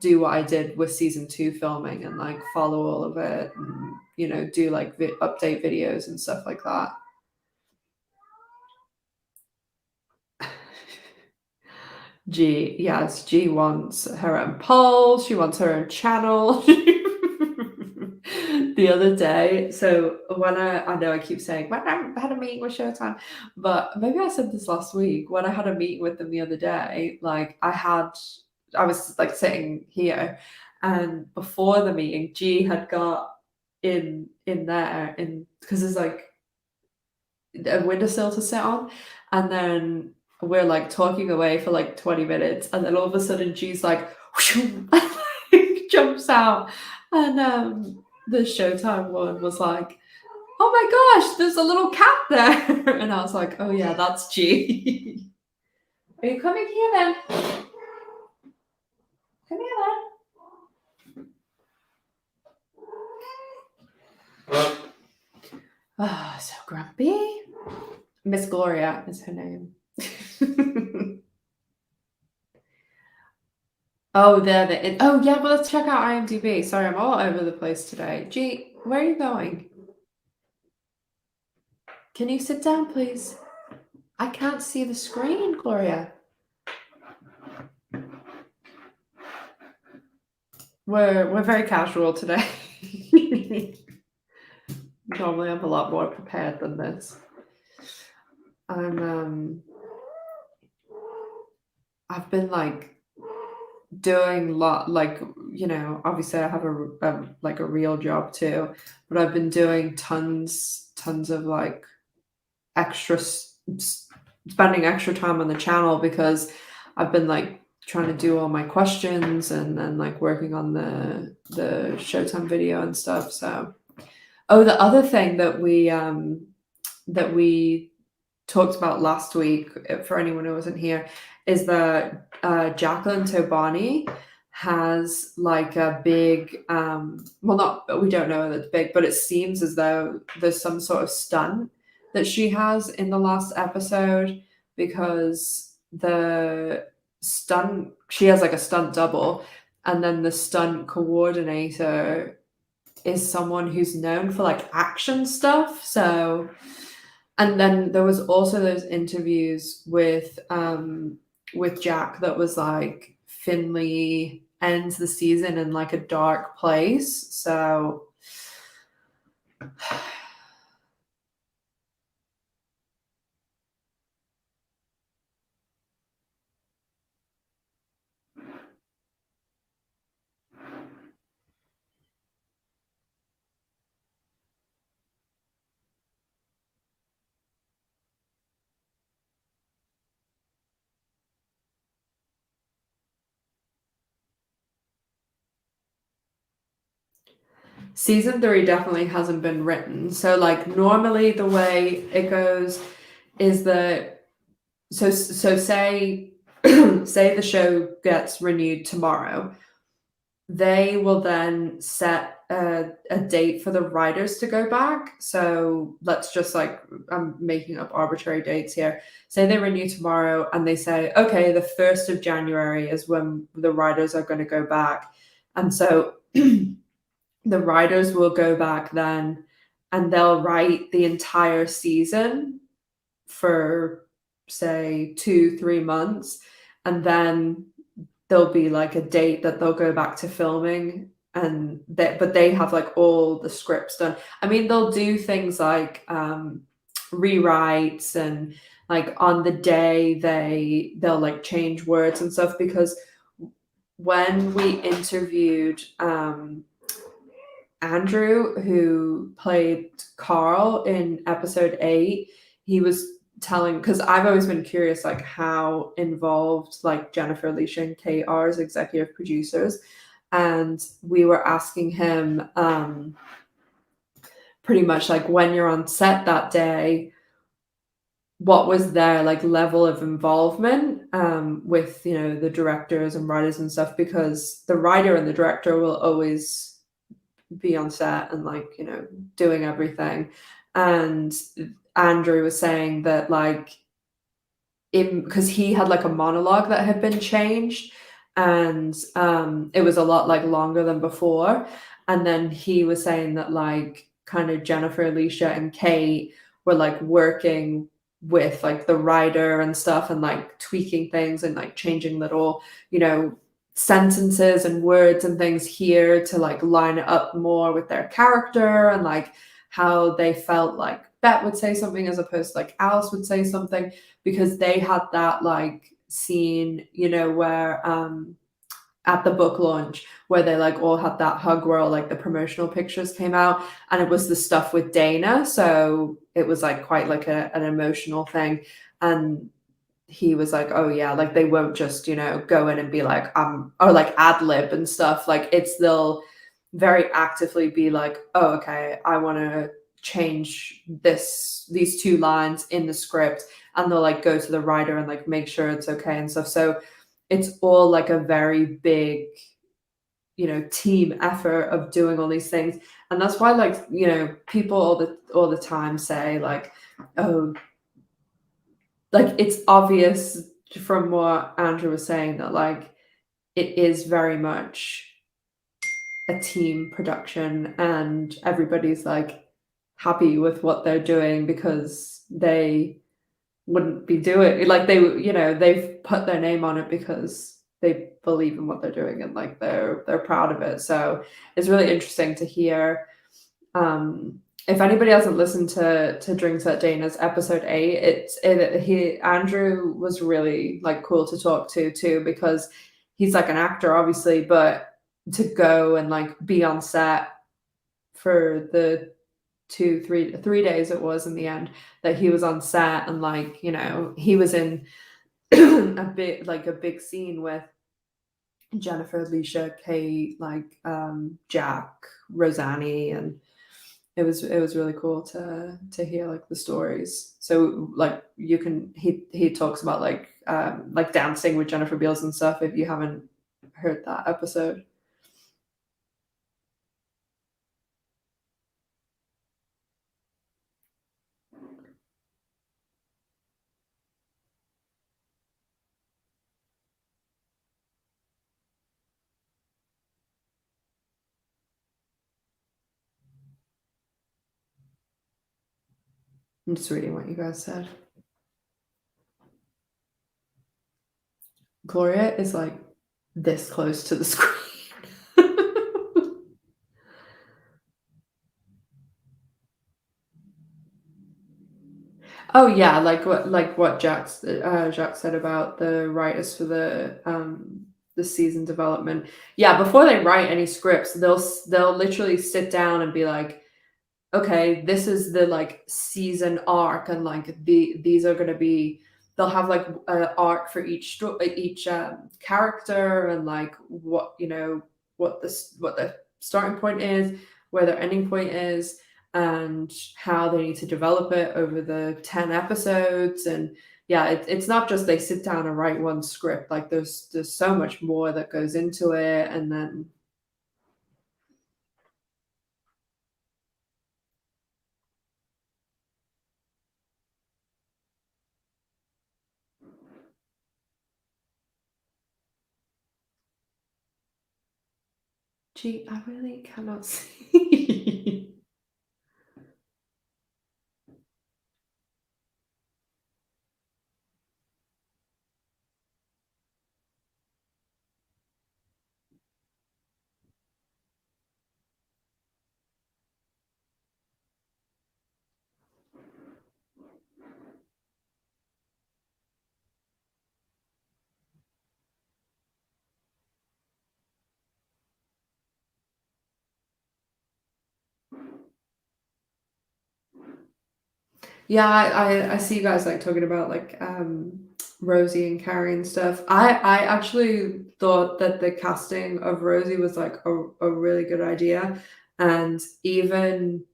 do what I did with season 2 filming and like follow all of it and, you know, do like update videos and stuff like that. Yes, G wants her own poll. She wants her own channel. The other day, so when I know I keep saying when I had a meeting with Showtime, but maybe I said this last week when I had a meeting with them the other day. Like I was like sitting here, and before the meeting, G had got in there in because there's like a windowsill to sit on, and then we're like talking away for like 20 minutes, and then all of a sudden G's like jumps out, and the Showtime one was like, oh my gosh, there's a little cat there. And I was like, oh yeah, that's G. Are you coming here then? Come here then. Ah, so grumpy. Miss Gloria is her name. Oh, oh yeah, but let's check out IMDb. Sorry, I'm all over the place today. G, where are you going? Can you sit down, please? I can't see the screen, Gloria. We're very casual today. Normally I'm a lot more prepared than this. I've been like doing like, you know, obviously I have a like a real job too, but I've been doing tons of like spending extra time on the channel because I've been like trying to do all my questions and then like working on the Showtime video and stuff. So, oh, the other thing that we talked about last week, for anyone who wasn't here, is that Jacqueline Tobani has like a big well, not, we don't know that it's big, but it seems as though there's some sort of stunt that she has in the last episode, because the stunt, she has like a stunt double, and then the stunt coordinator is someone who's known for like action stuff. So, and then there was also those interviews with Jack that was like Finley ends the season in like a dark place. So Season 3 definitely hasn't been written. So, like, normally the way it goes is that so say say the show gets renewed tomorrow, they will then set a date for the writers to go back. So let's just like, I'm making up arbitrary dates here. Say they renew tomorrow and they say, okay, the 1st of January is when the writers are going to go back. And so the writers will go back then and they'll write the entire season for, say, 2, 3 months. And then there'll be like a date that they'll go back to filming, and but they have like all the scripts done. I mean, they'll do things like rewrites, and like on the day they'll like change words and stuff, because when we interviewed Andrew, who played Carl in episode 8, he was telling, because I've always been curious like how involved like Jennifer, Alicia, and Kate are as executive producers. And we were asking him pretty much like, when you're on set that day, what was their like level of involvement with, you know, the directors and writers and stuff, because the writer and the director will always be on set and like, you know, doing everything. And Andrew was saying that like, because he had like a monologue that had been changed, and it was a lot like longer than before. And then he was saying that like kind of Jennifer, Alicia, and Kate were like working with like the writer and stuff, and like tweaking things and like changing little, you know, sentences and words and things here to like line it up more with their character, and like how they felt like Bet would say something as opposed to like Alice would say something, because they had that like scene, you know, where at the book launch, where they like all had that hug where all like the promotional pictures came out, and it was the stuff with Dana, so it was like quite like an emotional thing. And he was like, oh yeah, like they won't just, you know, go in and be like or like ad lib and stuff, like they'll very actively be like, oh okay, I want to change these 2 lines in the script, and they'll like go to the writer and like make sure it's okay and stuff. So it's all like a very big, you know, team effort of doing all these things. And that's why like, you know, people all the time say like, oh, like it's obvious from what Andrew was saying that like it is very much a team production, and everybody's like happy with what they're doing, because they wouldn't be doing like, they, you know, they've put their name on it because they believe in what they're doing, and like they're proud of it. So it's really interesting to hear. If anybody hasn't listened to Drinks at Dana's episode 8, Andrew was really like cool to talk to too, because he's like an actor obviously, but to go and like be on set for the 3 days it was in the end that he was on set, and like, you know, he was in a big scene with Jennifer, Alicia, Kate, like Jack, Rosanny, and it was really cool to hear like the stories. So like he talks about like dancing with Jennifer Beals and stuff, if you haven't heard that episode. I'm just reading what you guys said. Gloria is like this close to the screen. Oh yeah, like what Jack said about the writers for the season development. Yeah, before they write any scripts, they'll literally sit down and be like, okay, this is the like season arc, and like these are going to be, they'll have like an arc for each character, and like what, you know, what the starting point is, where their ending point is and how they need to develop it over the 10 episodes. And yeah, it's not just they sit down and write one script. Like there's so much more that goes into it. And then gee, I really cannot see. Yeah, I see you guys like talking about like Rosie and Carrie and stuff. I actually thought that the casting of Rosie was like a really good idea. And even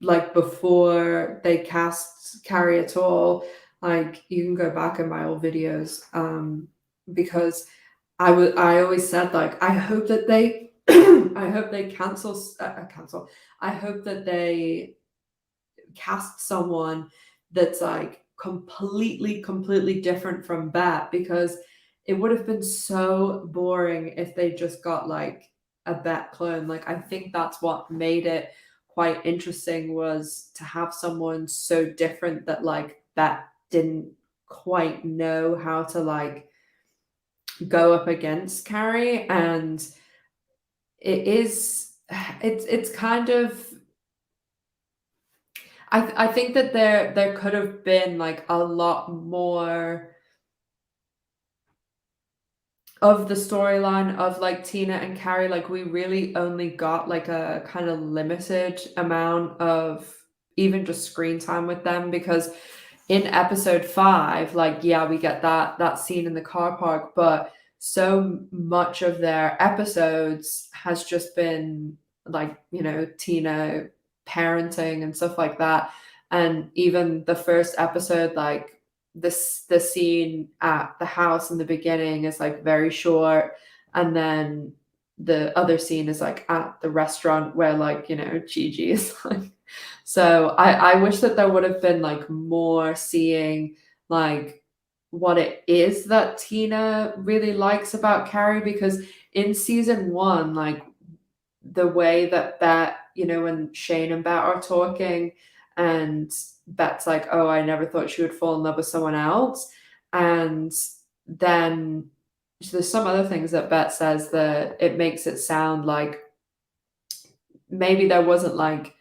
like before they cast Carrie at all, like you can go back in my old videos, because I always said like I hope that they I hope they cancel. I hope that they cast someone that's like completely different from Bet, because it would have been so boring if they just got like a Bet clone. Like I think that's what made it quite interesting, was to have someone so different that like Bet didn't quite know how to like go up against Carrie. And it is it's kind of, I think that there could have been like a lot more of the storyline of like Tina and Carrie. Like we really only got like a kind of limited amount of even just screen time with them, because in episode 5, like yeah, we get that scene in the car park, but so much of their episodes has just been like, Tina parenting and stuff like that. And even the first episode, like the scene at the house in the beginning is like very short, and then the other scene is like at the restaurant where like, Gigi is like. So I wish that there would have been like more seeing like what it is that Tina really likes about Carrie, because in season 1, like the way that when Shane and Bet are talking, and Bet's like, "Oh, I never thought she would fall in love with someone else." And then there's some other things that Bet says that it makes it sound like maybe there wasn't like,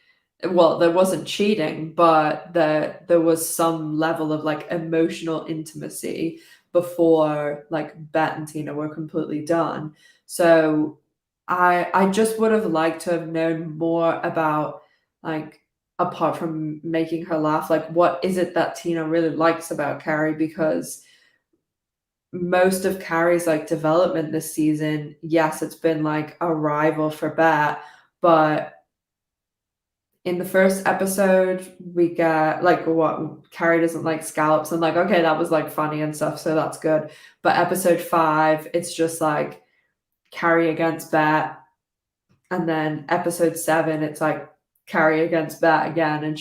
well, there wasn't cheating, but there was some level of like emotional intimacy before like Bet and Tina were completely done. So I just would have liked to have known more about, like, apart from making her laugh, like what is it that Tina really likes about Carrie, because most of Carrie's like development this season, yes, it's been like a rival for Bet, but in the first episode, we get like what Carrie doesn't like scallops, and like, okay, that was like funny and stuff, so that's good. But episode 5, it's just like Carrie against Bet, and then episode 7, it's like Carrie against Bet again, and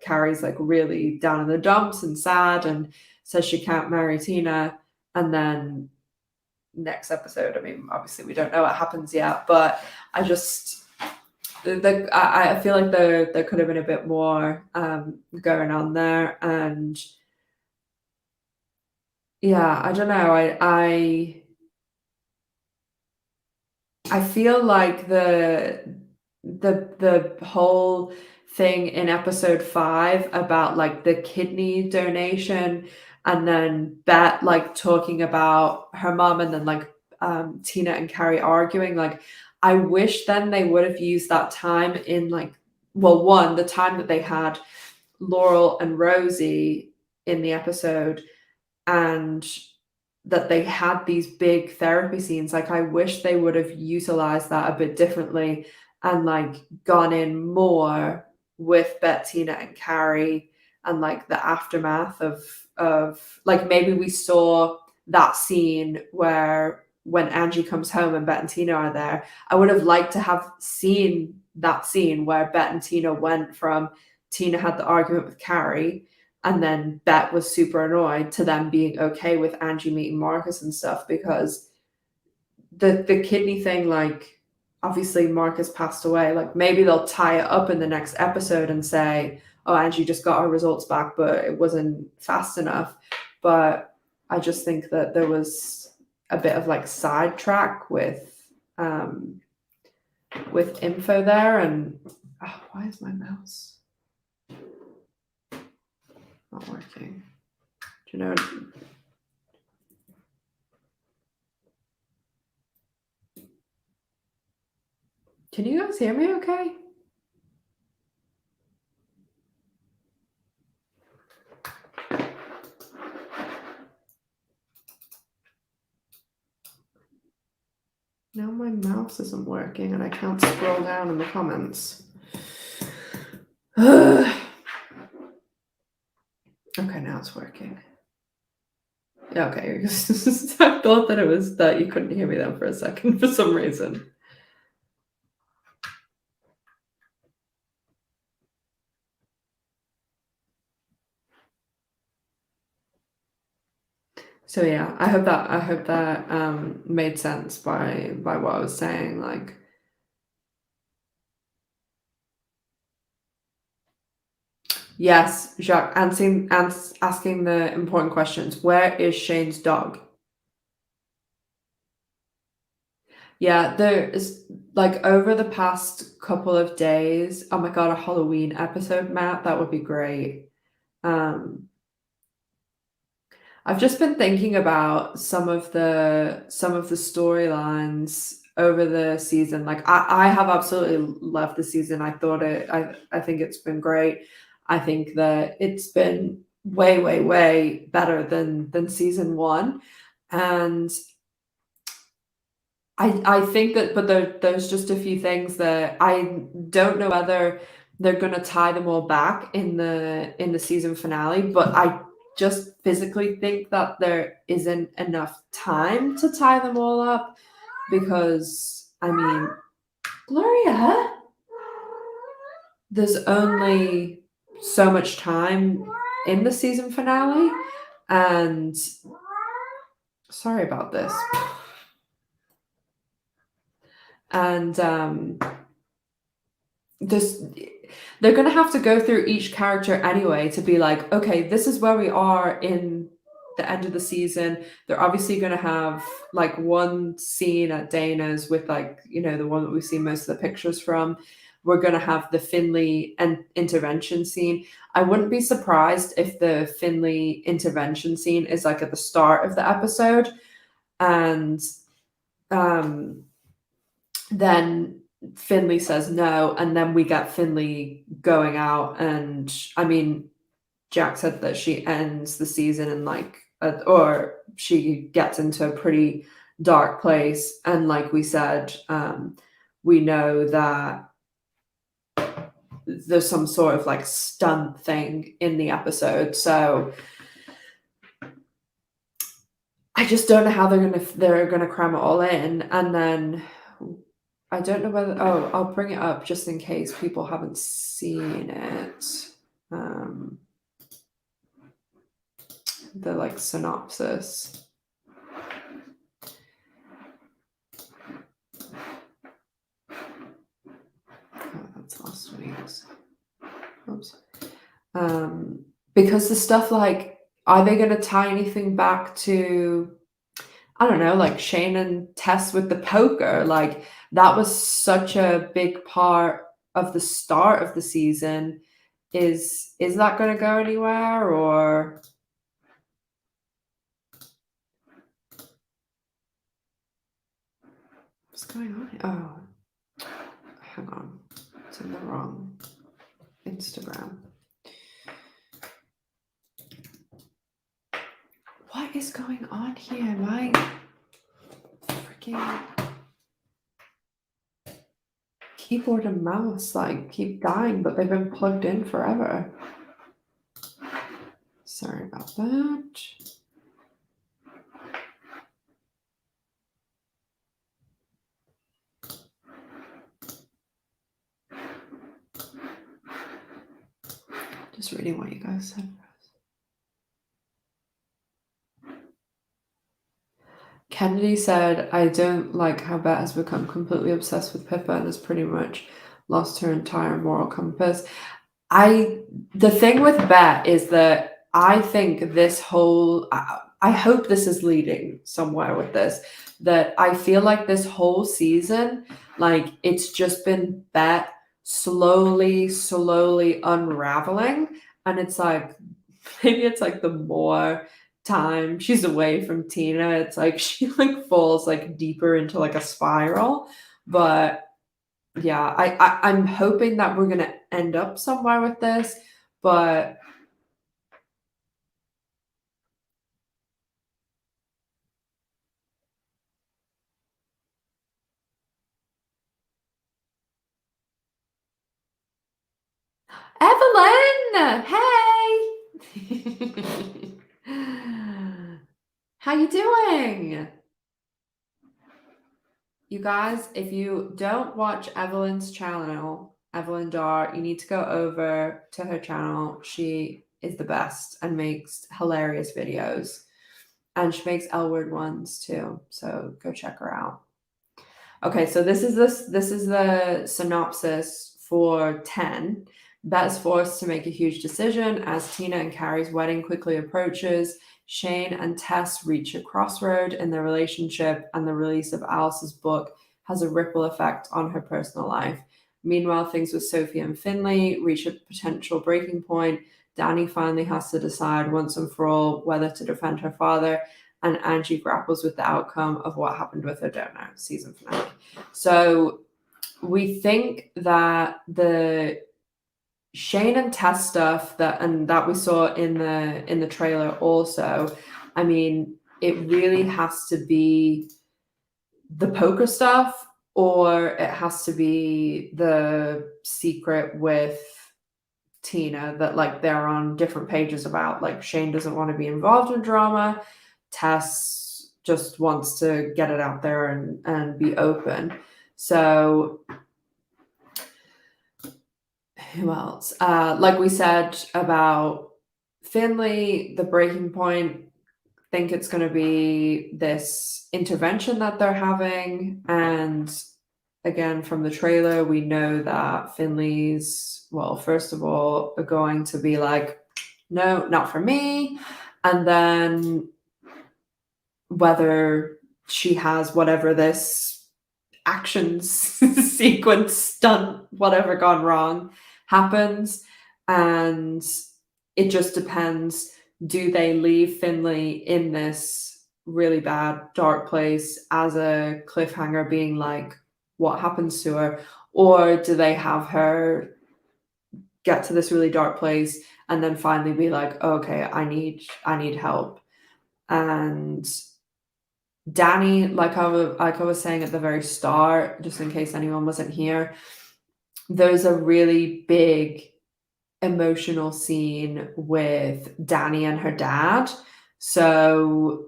Carrie's like really down in the dumps and sad, and says she can't marry Tina. And then next episode, I mean, obviously we don't know what happens yet, but I just I feel like there could have been a bit more going on there. And yeah, I don't know. I feel like the whole thing in episode 5 about like the kidney donation, and then Bet like talking about her mom, and then like Tina and Carrie arguing, like I wish then they would have used that time in like, well, one, the time that they had Laurel and Rosie in the episode, and that they had these big therapy scenes. Like I wish they would have utilized that a bit differently, and like gone in more with Bettina and Carrie and like the aftermath of like maybe we saw that scene where when Angie comes home and Bet and Tina are there. I would have liked to have seen that scene where Bet and Tina went from Tina had the argument with Carrie and then Bet was super annoyed to them being okay with Angie meeting Marcus and stuff because the kidney thing, like obviously Marcus passed away. Like maybe they'll tie it up in the next episode and say, "Oh, Angie just got her results back, but it wasn't fast enough." But I just think that there was a bit of like sidetrack with info there, and oh, why is my mouse not working? Do you know? Can you guys hear me okay? Now my mouse isn't working and I can't scroll down in the comments. Okay, now it's working. Okay, I thought that it was that you couldn't hear me then for a second for some reason. So yeah, I hope that made sense by what I was saying. Like, yes, Jacques, asking the important questions. Where is Shane's dog? Yeah, there is like over the past couple of days. Oh my god, a Halloween episode, Matt. That would be great. Um, I've just been thinking about some of the storylines over the season. Like I have absolutely loved the season. I think it's been great. I think that it's been way, way, way better than season one. And I think that, but there's just a few things that I don't know whether they're gonna tie them all back in the season finale, but I just physically think that there isn't enough time to tie them all up because I mean, Gloria, there's only so much time in the season finale, and sorry about this, and this they're going to have to go through each character anyway to be like, okay, this is where we are in the end of the season. They're obviously going to have like one scene at Dana's with like, you know, the one that we've seen most of the pictures from. We're going to have the Finley and intervention scene. I wouldn't be surprised if the Finley intervention scene is like at the start of the episode, and then Finley says no, and then we get Finley going out, and I mean, Jack said that she ends the season in like, or she gets into a pretty dark place, and like we said, we know that there's some sort of like stunt thing in the episode, so I just don't know how they're gonna cram it all in, and then I don't know whether. Oh, I'll bring it up just in case people haven't seen it. Um, the like synopsis. Oh, that's last week's. Oops. Because the stuff like, are they going to tie anything back to? I don't know, like Shane and Tess with the poker. Like that was such a big part of the start of the season. Is that going to go anywhere, or what's going on here? Oh, hang on. It's in the wrong Instagram. What is going on here? My freaking keyboard and mouse like keep dying, but they've been plugged in forever. Sorry about that. Just reading what you guys said. Kennedy said, I don't like how Bet has become completely obsessed with Pippa and has pretty much lost her entire moral compass. The thing with Bet is that I think this whole, I hope this is leading somewhere with this, that I feel like this whole season, like it's just been Bet slowly unraveling. And it's like, maybe it's like the more time she's away from Tina, it's like she like falls like deeper into like a spiral. But yeah, I'm hoping that we're gonna end up somewhere with this, but Evelyn, hey, how you doing? You guys, if you don't watch Evelyn's channel, Evelyn Dar, you need to go over to her channel. She is the best and makes hilarious videos. And she makes L word ones too. So go check her out. Okay, so this is the synopsis for 10. Bet is forced to make a huge decision as Tina and Carrie's wedding quickly approaches. Shane and Tess reach a crossroad in their relationship, and the release of Alice's book has a ripple effect on her personal life. Meanwhile, things with Sophie and Finley reach a potential breaking point. Danny finally has to decide once and for all whether to defend her father, and Angie grapples with the outcome of what happened with her donor season finale. So we think that the Shane and Tess stuff that we saw in the trailer also, I mean, it really has to be the poker stuff, or it has to be the secret with Tina that like they're on different pages about. Like Shane doesn't want to be involved in drama. Tess just wants to get it out there and be open. So who else? Like we said about Finley, the breaking point, think it's going to be this intervention that they're having. And again, from the trailer, we know that Finley's, well, first of all, are going to be like, no, not for me. And then whether she has whatever this actions sequence stunt, whatever gone wrong happens. And it just depends. Do they leave Finley in this really bad, dark place as a cliffhanger being like, what happens to her? Or do they have her get to this really dark place and then finally be like, oh, okay, I need help? And Danny, like I was saying at the very start, just in case anyone wasn't here, there's a really big emotional scene with Danny and her dad. So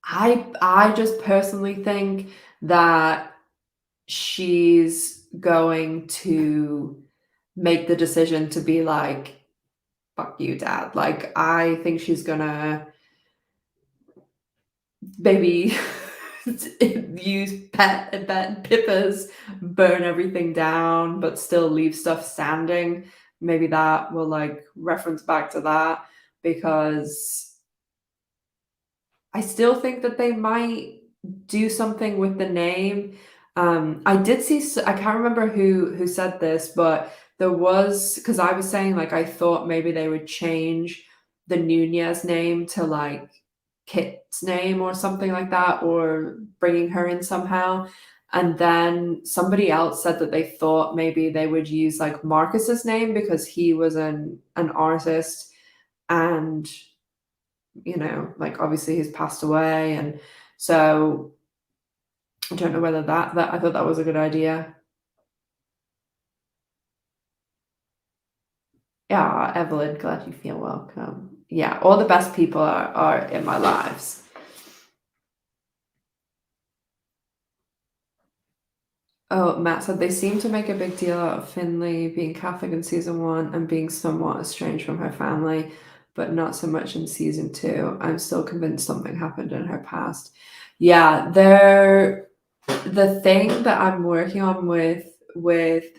I just personally think that she's going to make the decision to be like, fuck you, dad. Like, I think she's gonna maybe use Pippa's burn everything down, but still leave stuff standing. Maybe that will like reference back to that, because I still think that they might do something with the name. I did see, I can't remember who said this, but there was, because I was saying like I thought maybe they would change the Nunez name to like Kit's name or something like that, or bringing her in somehow. And then somebody else said that they thought maybe they would use like Marcus's name because he was an artist, and you know, like obviously he's passed away, and so I don't know whether that I thought that was a good idea. Yeah, Evelyn, glad you feel welcome. Yeah, all the best people are in my lives. Oh, Matt said they seem to make a big deal out of Finley being Catholic in season one and being somewhat estranged from her family, but not so much in season two. I'm still convinced something happened in her past. Yeah, the thing that I'm working on with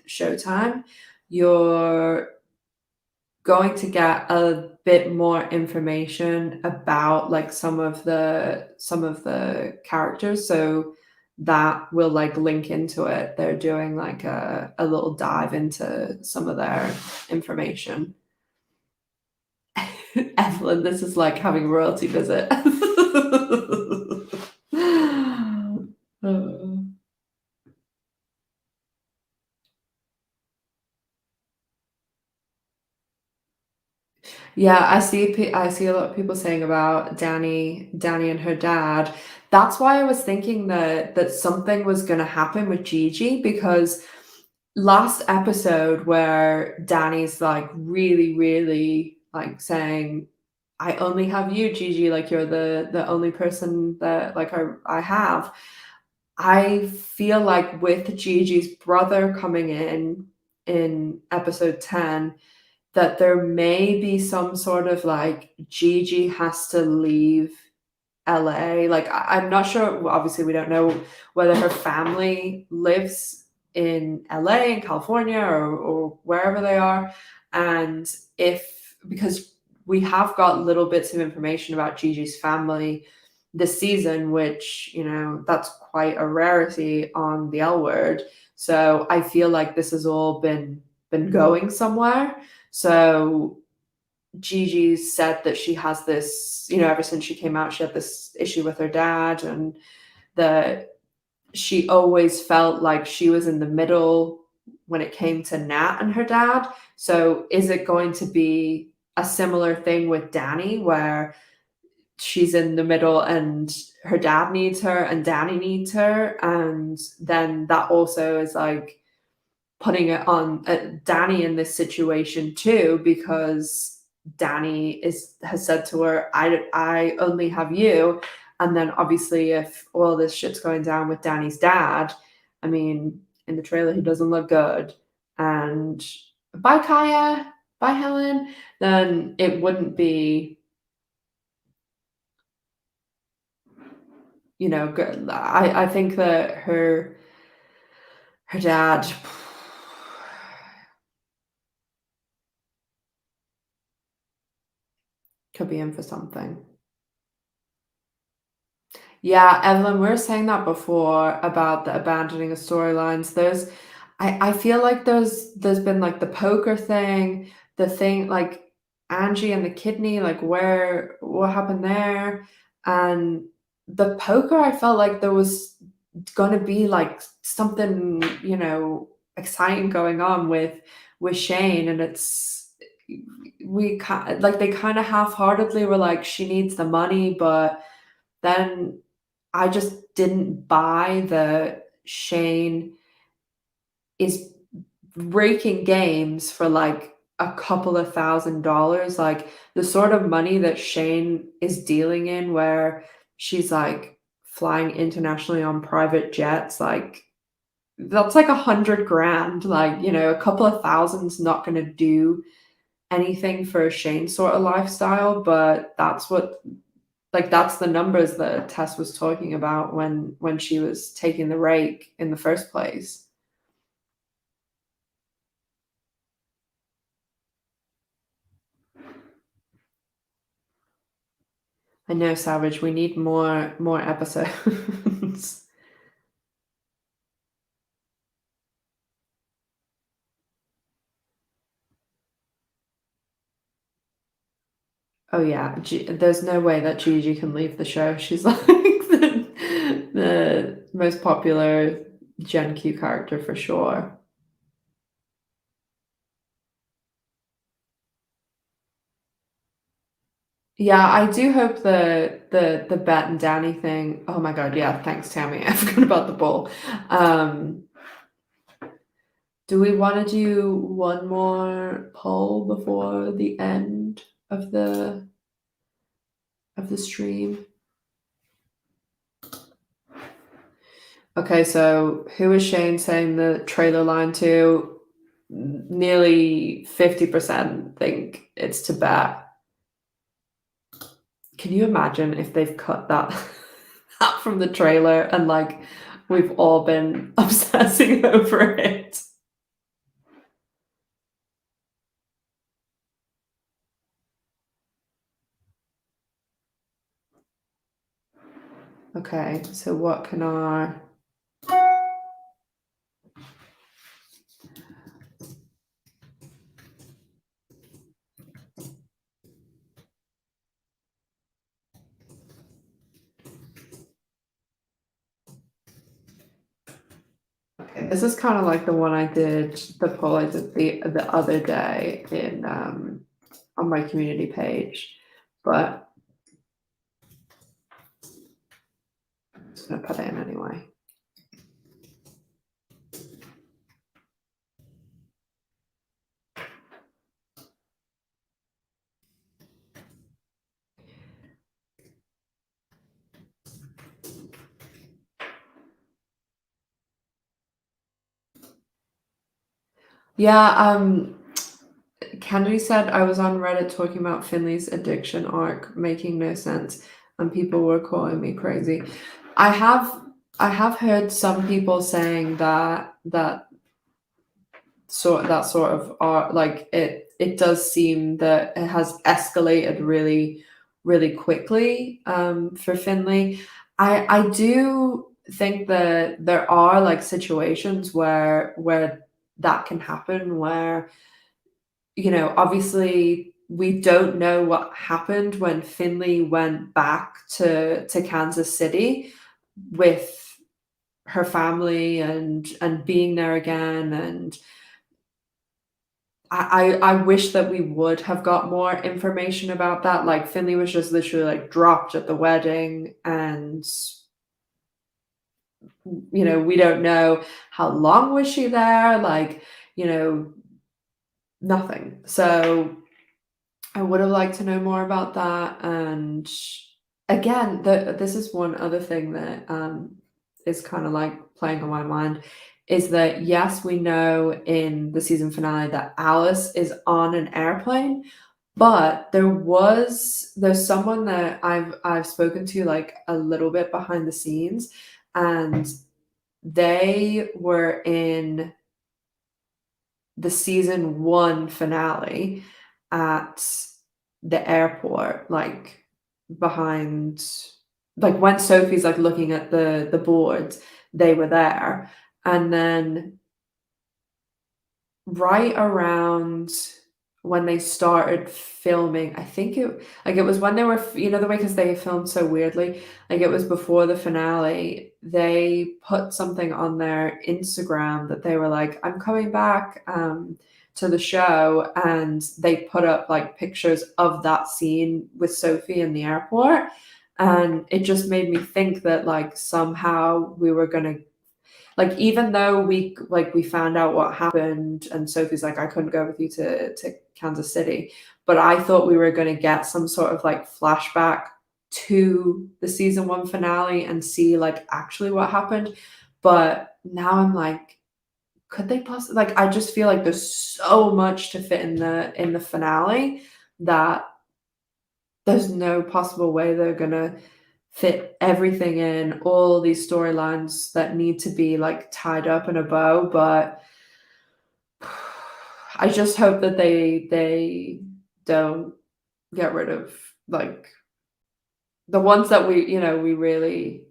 Showtime, you're going to get a bit more information about like some of the characters, so that will like link into it. They're doing like a little dive into some of their information. Evelyn, this is like having a royalty visit. Uh, Yeah, I see a lot of people saying about Danny and her dad. That's why I was thinking that something was gonna happen with Gigi, because last episode where Danny's like really, really like saying, I only have you, Gigi, like you're the only person that like I have. I feel like with Gigi's brother coming in episode 10, that there may be some sort of like Gigi has to leave LA. Like I'm not sure. Well, obviously, we don't know whether her family lives in LA, in California, or wherever they are, and if because we have got little bits of information about Gigi's family this season, which that's quite a rarity on the L Word. So I feel like this has all been going somewhere. So Gigi said that she has this, ever since she came out, she had this issue with her dad, and that she always felt like she was in the middle when it came to Nat and her dad. So is it going to be a similar thing with Danny, where she's in the middle and her dad needs her and Danny needs her? And then that also is like putting it on Danny in this situation too, because Danny has said to her, I only have you. And then obviously if all this shit's going down with Danny's dad, I mean, in the trailer he doesn't look good. And bye Kaya, bye Helen, then it wouldn't be, good. I think that her dad could be in for something. Yeah, Evelyn, we were saying that before about the abandoning of storylines. I feel like there's been like the poker thing, the thing like Angie and the kidney, like what happened there, and the poker. I felt like there was gonna be like something exciting going on with Shane, and like they kind of half-heartedly were like she needs the money, but then I just didn't buy the Shane is raking games for like a couple of $1,000s, like the sort of money that Shane is dealing in, where she's like flying internationally on private jets, like that's like 100 grand, like a couple of thousands not going to do anything for a Shane sort of lifestyle, but that's the numbers that Tess was talking about when she was taking the rake in the first place. I know, Savage, we need more episodes. Oh yeah, there's no way that Gigi can leave the show. She's like the most popular Gen Q character for sure. Yeah, I do hope the Bet and Danny thing. Oh my god, yeah, thanks, Tammy. I forgot about the bowl. Um, do we want to do one more poll before the end of the stream? Okay, so who is Shane saying the trailer line to? Nearly 50% think it's Tibet. Can you imagine if they've cut that that from the trailer and like we've all been obsessing over it? Okay, so what can our okay, this is kind of like the one I did, the poll I did the other day in on my community page, but I'm just gonna put it in anyway. Yeah, Kennedy said I was on Reddit talking about Finley's addiction arc making no sense, and people were calling me crazy. I have I have heard some people saying that sort of art like it does seem that it has escalated really quickly for Finley. I do think that there are like situations where that can happen where obviously we don't know what happened when Finley went back to Kansas City with her family and being there again. And I wish that we would have got more information about that. Like Finley was just literally like dropped at the wedding, and we don't know how long was she there, like, nothing. So I would have liked to know more about that. And again, this is one other thing that is kind of like playing on my mind is that yes, we know in the season finale that Alice is on an airplane, but there's someone that I've spoken to like a little bit behind the scenes, and they were in the season one finale at the airport, like behind, like when Sophie's like looking at the boards, they were there. And then right around when they started filming, I think it was when they were, the way because they filmed so weirdly, like it was before the finale, they put something on their Instagram that they were like, I'm coming back to the show, and they put up like pictures of that scene with Sophie in the airport. And it just made me think that like somehow we were gonna, like, even though we found out what happened and Sophie's like, I couldn't go with you to Kansas City, but I thought we were going to get some sort of like flashback to the season one finale and see like actually what happened. But now I'm like, could they possibly, like, I just feel like there's so much to fit in the finale that there's no possible way they're gonna fit everything in, all these storylines that need to be like tied up in a bow. But I just hope that they don't get rid of like the ones that we really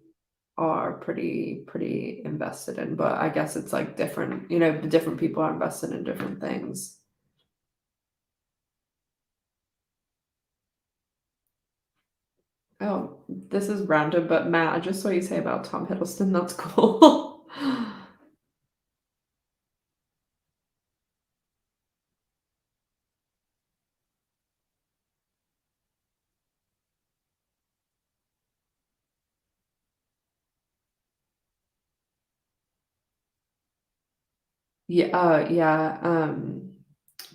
are pretty invested in. But I guess it's like different, the different people are invested in different things. Oh, this is random, but Matt, I just saw you say about Tom Hiddleston. That's cool. Yeah, yeah,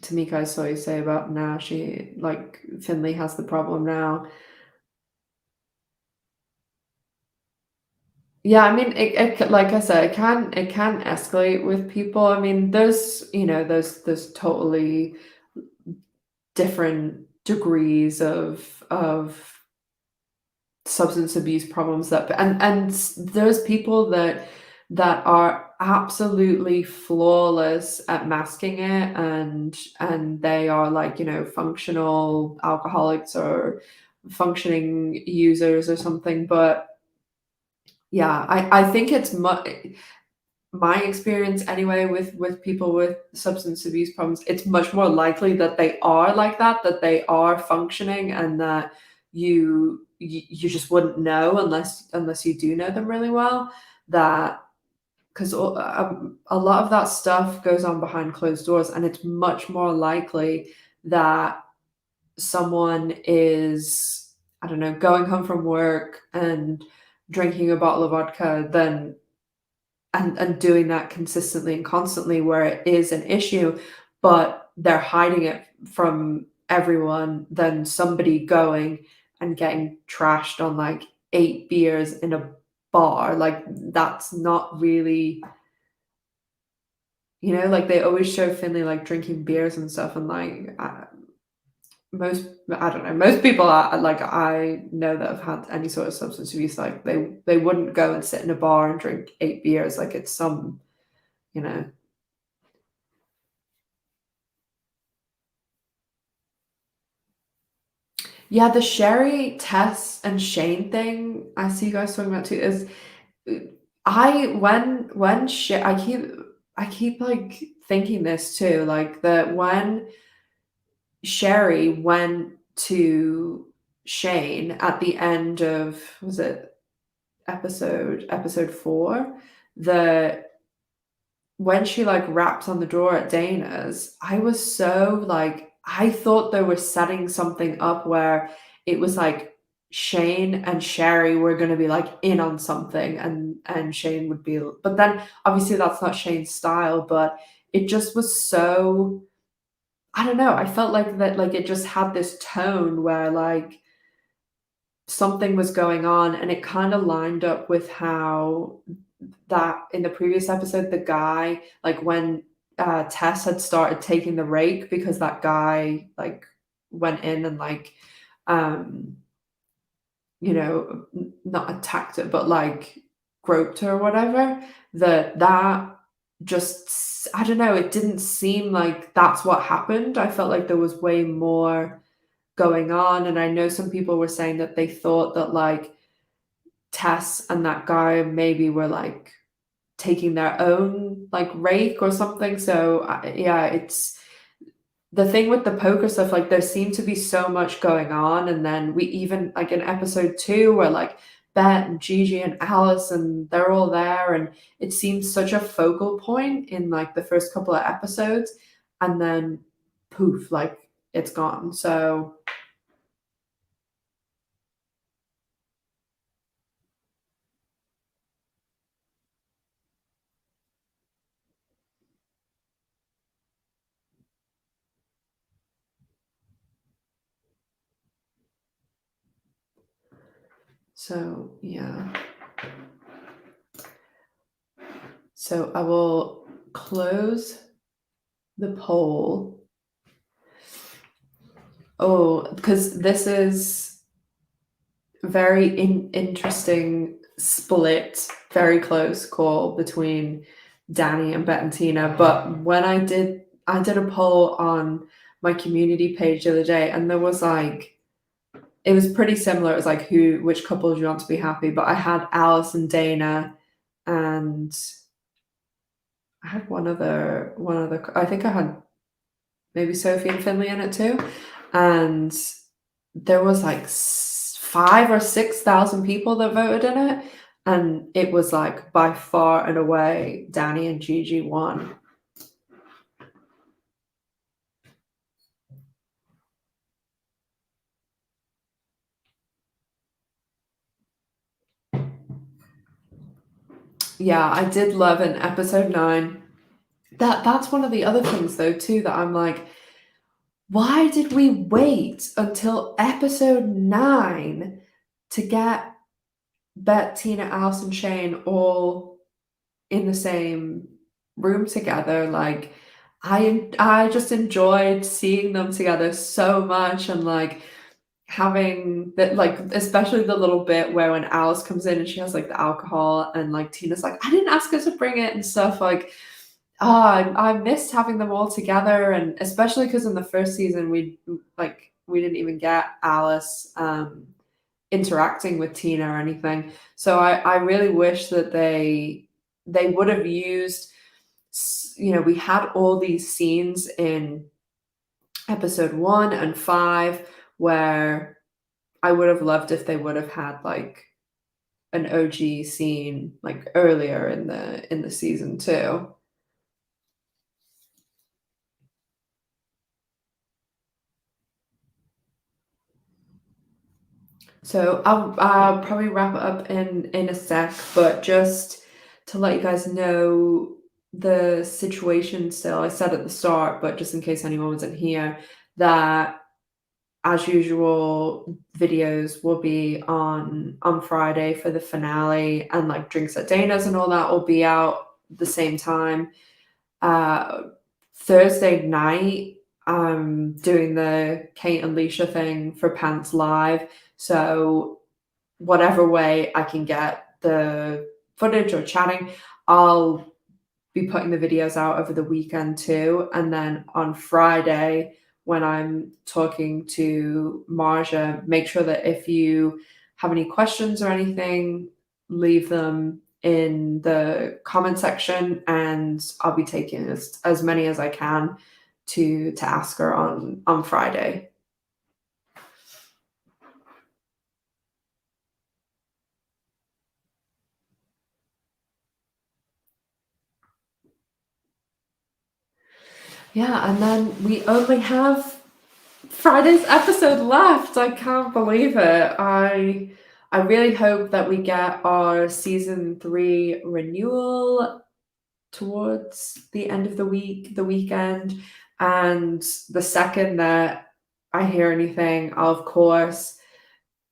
Tamika, I saw you say about now she like, Finley has the problem now. Yeah, I mean, like I said, it can escalate with people. I mean, there's totally different degrees of substance abuse problems that there's people that are absolutely flawless at masking it, and they are like, functional alcoholics or functioning users or something. But yeah, I think it's my experience anyway with people with substance abuse problems, it's much more likely that they are like that they are functioning, and that you just wouldn't know unless you do know them really well. That because a lot of that stuff goes on behind closed doors, and it's much more likely that someone is, I don't know, going home from work and drinking a bottle of vodka than and doing that consistently and constantly where it is an issue, but they're hiding it from everyone, than somebody going and getting trashed on like 8 beers in a bar. Like, that's not really, like they always show Finley like drinking beers and stuff, and like most, I don't know, most people are like, I know that have had any sort of substance abuse, like they wouldn't go and sit in a bar and drink 8 beers. Like, it's some, you know. Yeah, the Sherry, Tess, and Shane thing I see you guys talking about too is I when I keep like thinking this too, like that when Sherry went to Shane at the end of, was it episode 4, the when she like rapped on the door at Dana's, I was so like, I thought they were setting something up where it was like Shane and Sherry were going to be like in on something, and Shane would be, but then obviously that's not Shane's style. But it just was so, I don't know, I felt like that, like it just had this tone where like something was going on, and it kind of lined up with how that in the previous episode, the guy, like when Tess had started taking the rake because that guy like went in and like, um not attacked her, but like groped her or whatever, that just, I don't know, it didn't seem like that's what happened. I felt like there was way more going on, and I know some people were saying that they thought that like Tess and that guy maybe were like taking their own like rake or something. So yeah, it's the thing with the poker stuff. Like, there seemed to be so much going on, and then we even like in episode 2 where like Bet and Gigi and Alice, and they're all there, and it seems such a focal point in like the first couple of episodes, and then poof, like it's gone. So yeah, so I will close the poll. Oh, because this is very interesting split, very close call between Danny and Bettina. But when I did a poll on my community page the other day, and there was like, it was pretty similar. It was like, which couple do you want to be happy? But I had Alice and Dana, and I had one other. I think I had maybe Sophie and Finley in it too, and there was like 5 or 6 thousand people that voted in it, and it was like by far and away Danny and Gigi won. Yeah, I did love in episode 9 That's one of the other things though too that I'm like, why did we wait until episode 9 to get Bet, Tina, Alice, and Shane all in the same room together? Like, I just enjoyed seeing them together so much, and like having that, like especially the little bit where when Alice comes in and she has like the alcohol and like Tina's like, I didn't ask her to bring it and stuff. Like, I missed having them all together, and especially because in the first season we didn't even get Alice interacting with Tina or anything. So I really wish that they would have used, we had all these scenes in episode 1 and 5 where I would have loved if they would have had like an OG scene like earlier in the season too. So I'll probably wrap it up in a sec, but just to let you guys know the situation still, I said at the start, but just in case anyone wasn't here, that as usual, videos will be on Friday for the finale, and like drinks at Dana's and all that will be out the same time. Uh, Thursday night, I'm doing the Kate and Leisha thing for Pants Live. So whatever way I can get the footage or chatting, I'll be putting the videos out over the weekend too. And then on Friday, when I'm talking to Marja, make sure that if you have any questions or anything, leave them in the comment section, and I'll be taking as many as I can to ask her on Friday. Yeah, and then we only have Friday's episode left. I can't believe it. I really hope that we get our season 3 renewal towards the end of the week, the weekend. And the second that I hear anything, I'll of course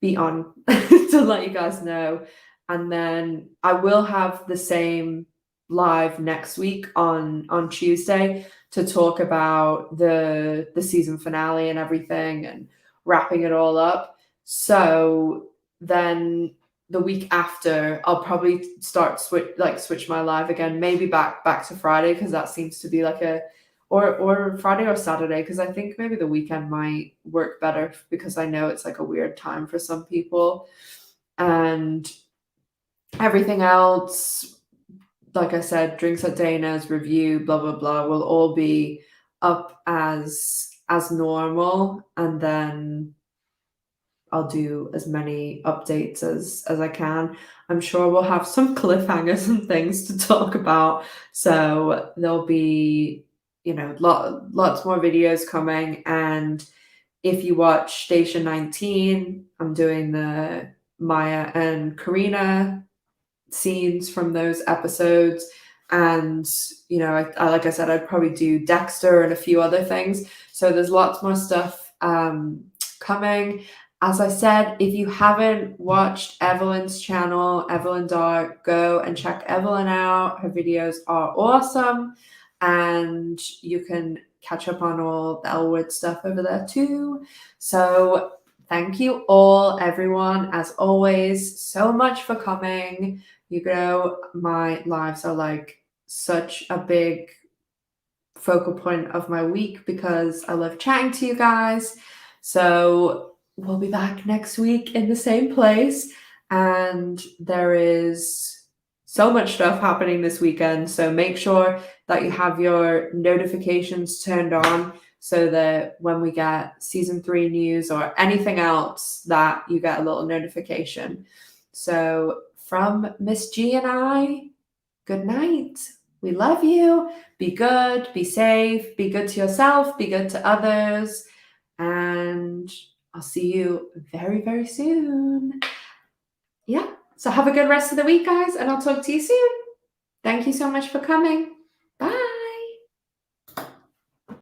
be on to let you guys know. And then I will have the same live next week on Tuesday to talk about the season finale and everything and wrapping it all up. So then the week after I'll probably start switch my live again, maybe back to Friday, because that seems to be like a or Friday or Saturday, because I think maybe the weekend might work better because I know it's like a weird time for some people. And everything else, like I said, drinks at Dana's, review, blah blah blah, will all be up as normal, and then I'll do as many updates as I can. I'm sure we'll have some cliffhangers and things to talk about. So there'll be, lots more videos coming. And if you watch Station 19, I'm doing the Maya and Karina scenes from those episodes. And, like I said, I'd probably do Dexter and a few other things. So there's lots more stuff coming. As I said, if you haven't watched Evelyn's channel, Evelyn Dart, go and check Evelyn out. Her videos are awesome, and you can catch up on all the Elwood stuff over there too. So thank you all, everyone, as always, so much for coming. My lives are like such a big focal point of my week because I love chatting to you guys. So we'll be back next week in the same place, and there is so much stuff happening this weekend. So make sure that you have your notifications turned on so that when we get season 3 news or anything else, that you get a little notification. So from Miss G and I, good night. We love you. Be good, be safe, be good to yourself, be good to others, and I'll see you very, very soon. Yeah. So have a good rest of the week, guys, and I'll talk to you soon. Thank you so much for coming.